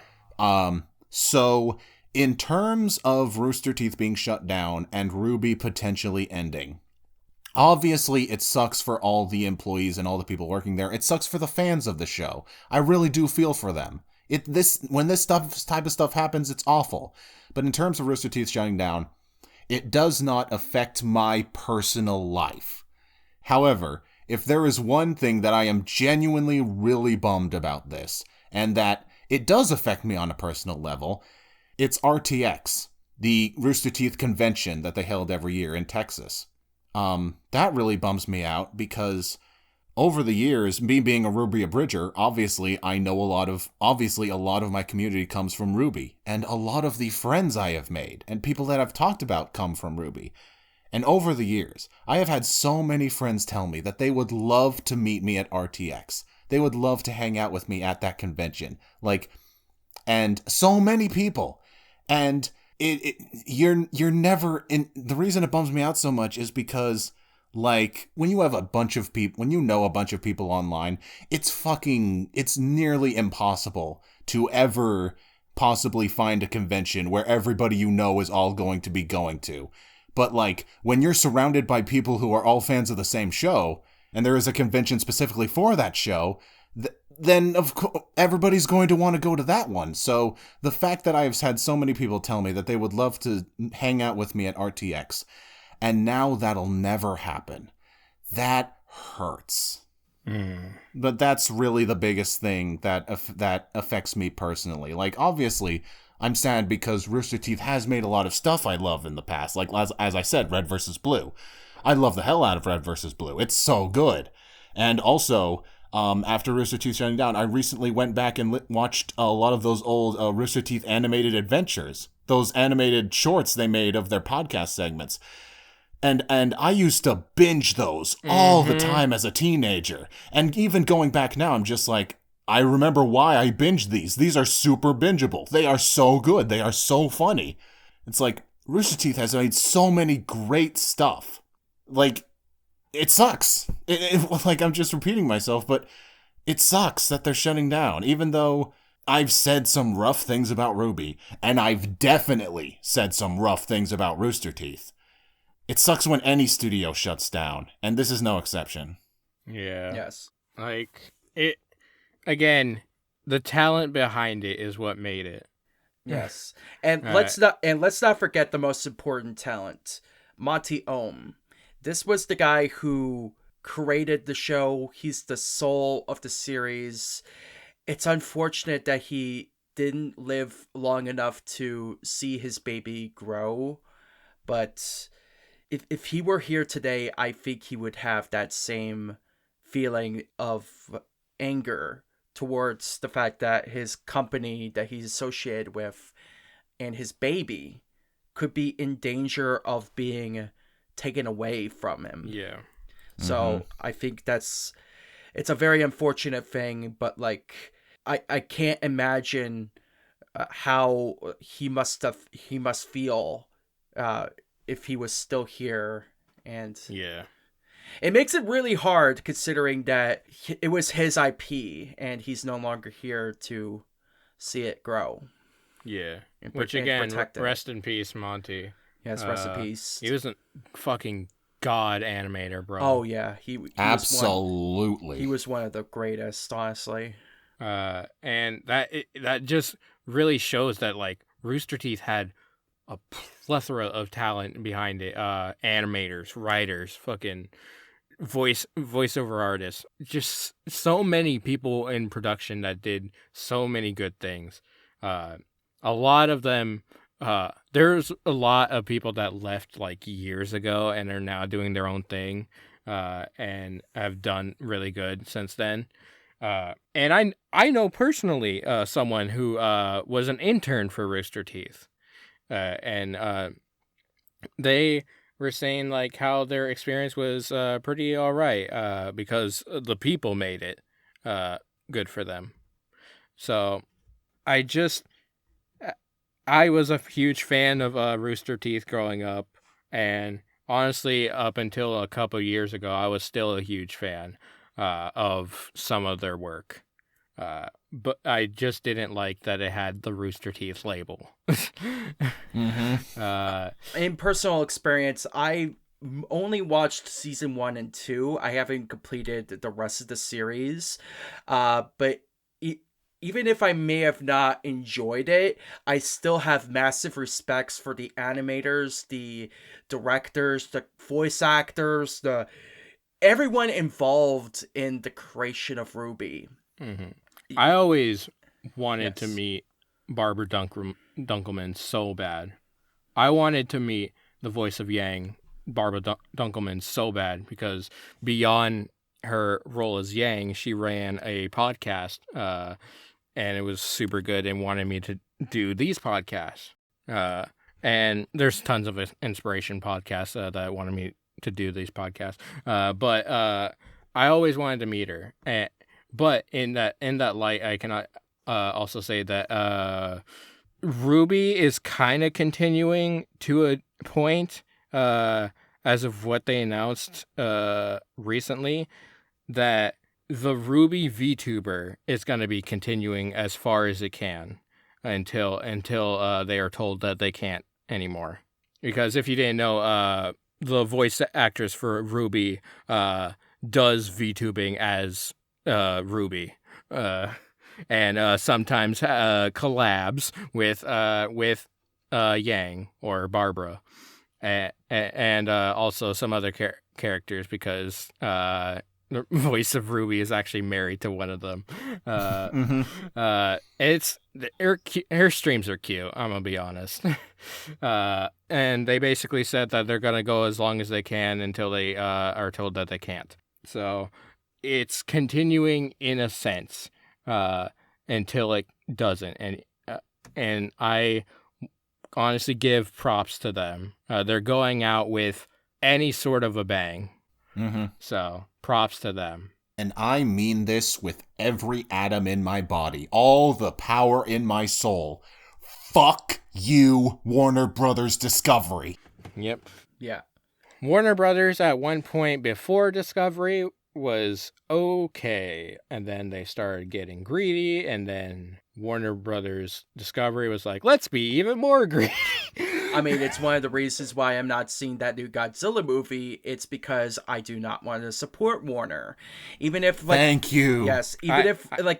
So, in terms of Rooster Teeth being shut down and Ruby potentially ending, obviously it sucks for all the employees and all the people working there. It sucks for the fans of the show. I really do feel for them. When this type of stuff happens, it's awful. But in terms of Rooster Teeth shutting down, it does not affect my personal life. However, if there is one thing that I am genuinely really bummed about this, and that it does affect me on a personal level, it's RTX, the Rooster Teeth convention that they held every year in Texas. That really bums me out because over the years, me being a Ruby abridger, obviously a lot of my community comes from Ruby, and a lot of the friends I have made and people that I've talked about come from Ruby. And over the years, I have had so many friends tell me that they would love to meet me at RTX. They would love to hang out with me at that convention. And so many people. And you're never in. The reason it bums me out so much is because, like, when you have a bunch of people, when you know a bunch of people online, it's nearly impossible to ever possibly find a convention where everybody you know is all going to be going to. But, like, when you're surrounded by people who are all fans of the same show, and there is a convention specifically for that show, then of course everybody's going to want to go to that one. So the fact that I've had so many people tell me that they would love to hang out with me at RTX, and now that'll never happen, that hurts. But that's really the biggest thing that affects me personally. Like, obviously, I'm sad because Rooster Teeth has made a lot of stuff I love in the past. Like, as I said, Red vs. Blue. I love the hell out of Red vs. Blue. It's so good. And also, after Rooster Teeth shutting down, I recently went back and watched a lot of those old Rooster Teeth animated adventures. Those animated shorts they made of their podcast segments. And I used to binge those all the time as a teenager. And even going back now, I'm just like, I remember why I binged these. These are super bingeable. They are so good. They are so funny. It's like, Rooster Teeth has made so many great stuff. Like, it sucks. Like, I'm just repeating myself, but it sucks that they're shutting down, even though I've said some rough things about Ruby, and I've definitely said some rough things about Rooster Teeth. It sucks when any studio shuts down, and this is no exception. Yeah. Yes. Like, it, again, the talent behind it is what made it. Yes. And All let's not forget the most important talent, Monty Oum. This was the guy who created the show. He's the soul of the series. It's unfortunate that he didn't live long enough to see his baby grow, but if he were here today, I think he would have that same feeling of anger towards the fact that his company that he's associated with and his baby could be in danger of being taken away from him. Yeah. So I think it's a very unfortunate thing, but like I can't imagine how he must feel if he was still here. And Yeah. it makes it really hard considering that it was his IP and he's no longer here to see it grow. Yeah. And Which, and again, protect it. rest in peace, Monty. Yes, rest in peace. He was a fucking god animator, bro. Oh yeah, he Absolutely. he was one of the greatest, honestly. And that just really shows that, like, Rooster Teeth had a plethora of talent behind it. Animators, writers, fucking voiceover artists, just so many people in production that did so many good things. A lot of them, there's a lot of people that left like years ago and are now doing their own thing, and have done really good since then. And I know personally someone who was an intern for Rooster Teeth, and they were saying like how their experience was pretty all right, because the people made it good for them. So I was a huge fan of Rooster Teeth growing up, and honestly, up until a couple years ago, I was still a huge fan of some of their work. But I just didn't like that it had the Rooster Teeth label. In personal experience, I only watched season 1 and 2. I haven't completed the rest of the series. But even if I may have not enjoyed it, I still have massive respects for the animators, the directors, the voice actors, everyone involved in the creation of Ruby. Mm-hmm. I always wanted to meet Barbara Dunkelman so bad. I wanted to meet the voice of Yang, Barbara Dunkelman, so bad because beyond her role as Yang, she ran a podcast, and it was super good and wanted me to do these podcasts. And there's tons of inspiration podcasts that wanted me to do these podcasts. But I always wanted to meet her. But in that light, I cannot also say that Ruby is kind of continuing to a point, as of what they announced recently, that the Ruby VTuber is going to be continuing as far as it can until they are told that they can't anymore. Because if you didn't know, the voice actress for Ruby does VTubing as Ruby, and sometimes collabs with Yang or Barbara, and also some other characters, because the voice of Ruby is actually married to one of them. It's her streams are cute, I'm gonna be honest. And they basically said that they're gonna go as long as they can until they are told that they can't. So it's continuing in a sense until it doesn't, and I honestly give props to them. They're going out with any sort of a bang. So props to them. And I mean this with every atom in my body, all the power in my soul. Fuck you, Warner Brothers Discovery. Yep. Yeah. Warner Brothers at one point before Discovery was okay, and then they started getting greedy, and then Warner Brothers Discovery was like, let's be even more greedy. I mean, it's one of the reasons why I'm not seeing that new Godzilla movie. It's because I do not want to support Warner. Even if, like... Thank you. Yes, even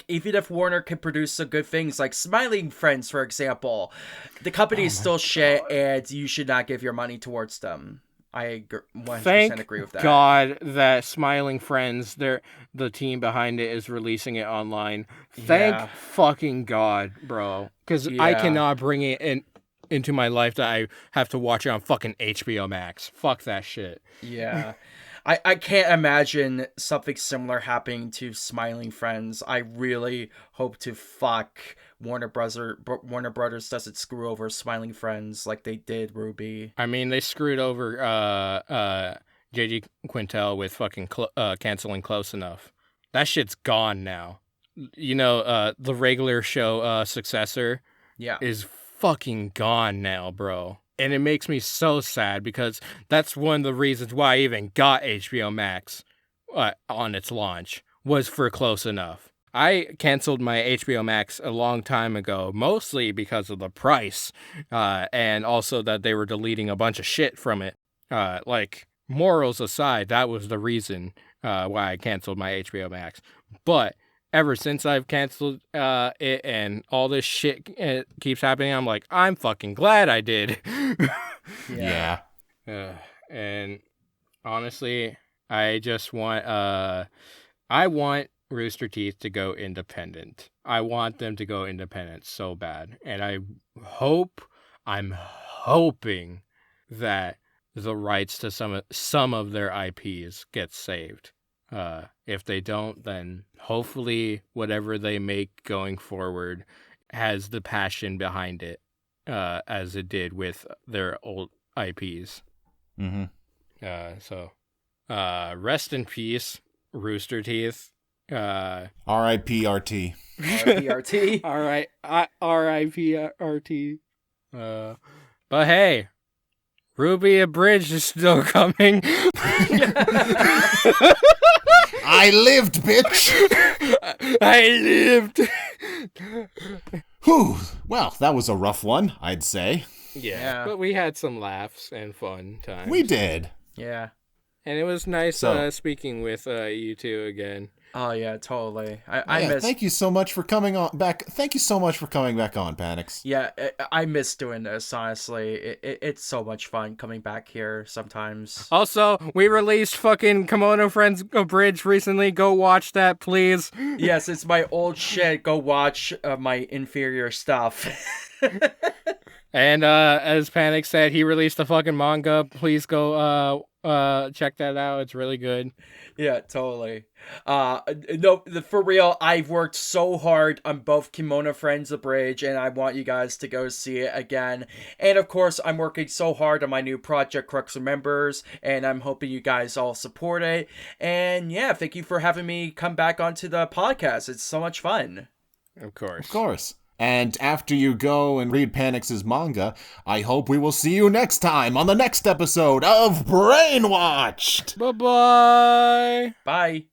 if Warner can produce some good things, like Smiling Friends, for example, the company is still shit, and you should not give your money towards them. I 100% agree with that. Thank God that Smiling Friends, the team behind it, is releasing it online. Thank fucking God, bro. Because I cannot bring it into my life that I have to watch it on fucking HBO Max. Fuck that shit. Yeah. I can't imagine something similar happening to Smiling Friends. I really hope to fuck Warner Brothers doesn't screw over Smiling Friends like they did Ruby. I mean, they screwed over JG Quintel with fucking canceling Close Enough. That shit's gone now. You know, the regular show successor is fucking gone now, bro. And it makes me so sad because that's one of the reasons why I even got HBO Max on its launch, was for Close Enough. I canceled my HBO Max a long time ago, mostly because of the price, and also that they were deleting a bunch of shit from it. Like, morals aside, that was the reason why I canceled my HBO Max. But ever since I've canceled it and all this shit keeps happening, I'm like, I'm fucking glad I did. Yeah. And honestly, I just want I want Rooster Teeth to go independent. I want them to go independent so bad. And I'm hoping that the rights to some of their IPs get saved. If they don't, then hopefully whatever they make going forward has the passion behind it, as it did with their old IPs. Mm-hmm. So rest in peace, Rooster Teeth. R.I.P. R.T. R.I.P. R.I.P. R.T. But hey, Ruby and Bridge is still coming. I lived, bitch! I lived! Whew. Well, that was a rough one, I'd say. Yeah, but we had some laughs and fun times. We did. Yeah. And it was nice speaking with you two again. Oh yeah, totally. I miss. Thank you so much for coming on back. Thank you so much for coming back on, Panics. Yeah, I miss doing this. Honestly, it's so much fun coming back here sometimes. Also, we released fucking Kimono Friends Bridge recently. Go watch that, please. Yes, it's my old shit. Go watch my inferior stuff. And as Panic said, he released a fucking manga. Please go check that out. It's really good. Yeah, totally. No, for real, I've worked so hard on both Kimono Friends of Bridge, and I want you guys to go see it again. And of course, I'm working so hard on my new project, Crux Remembers, and I'm hoping you guys all support it. And yeah, thank you for having me come back onto the podcast. It's so much fun. Of course. Of course. And after you go and read Panics' manga, I hope we will see you next time on the next episode of Brainwatched! Bye-bye! Bye.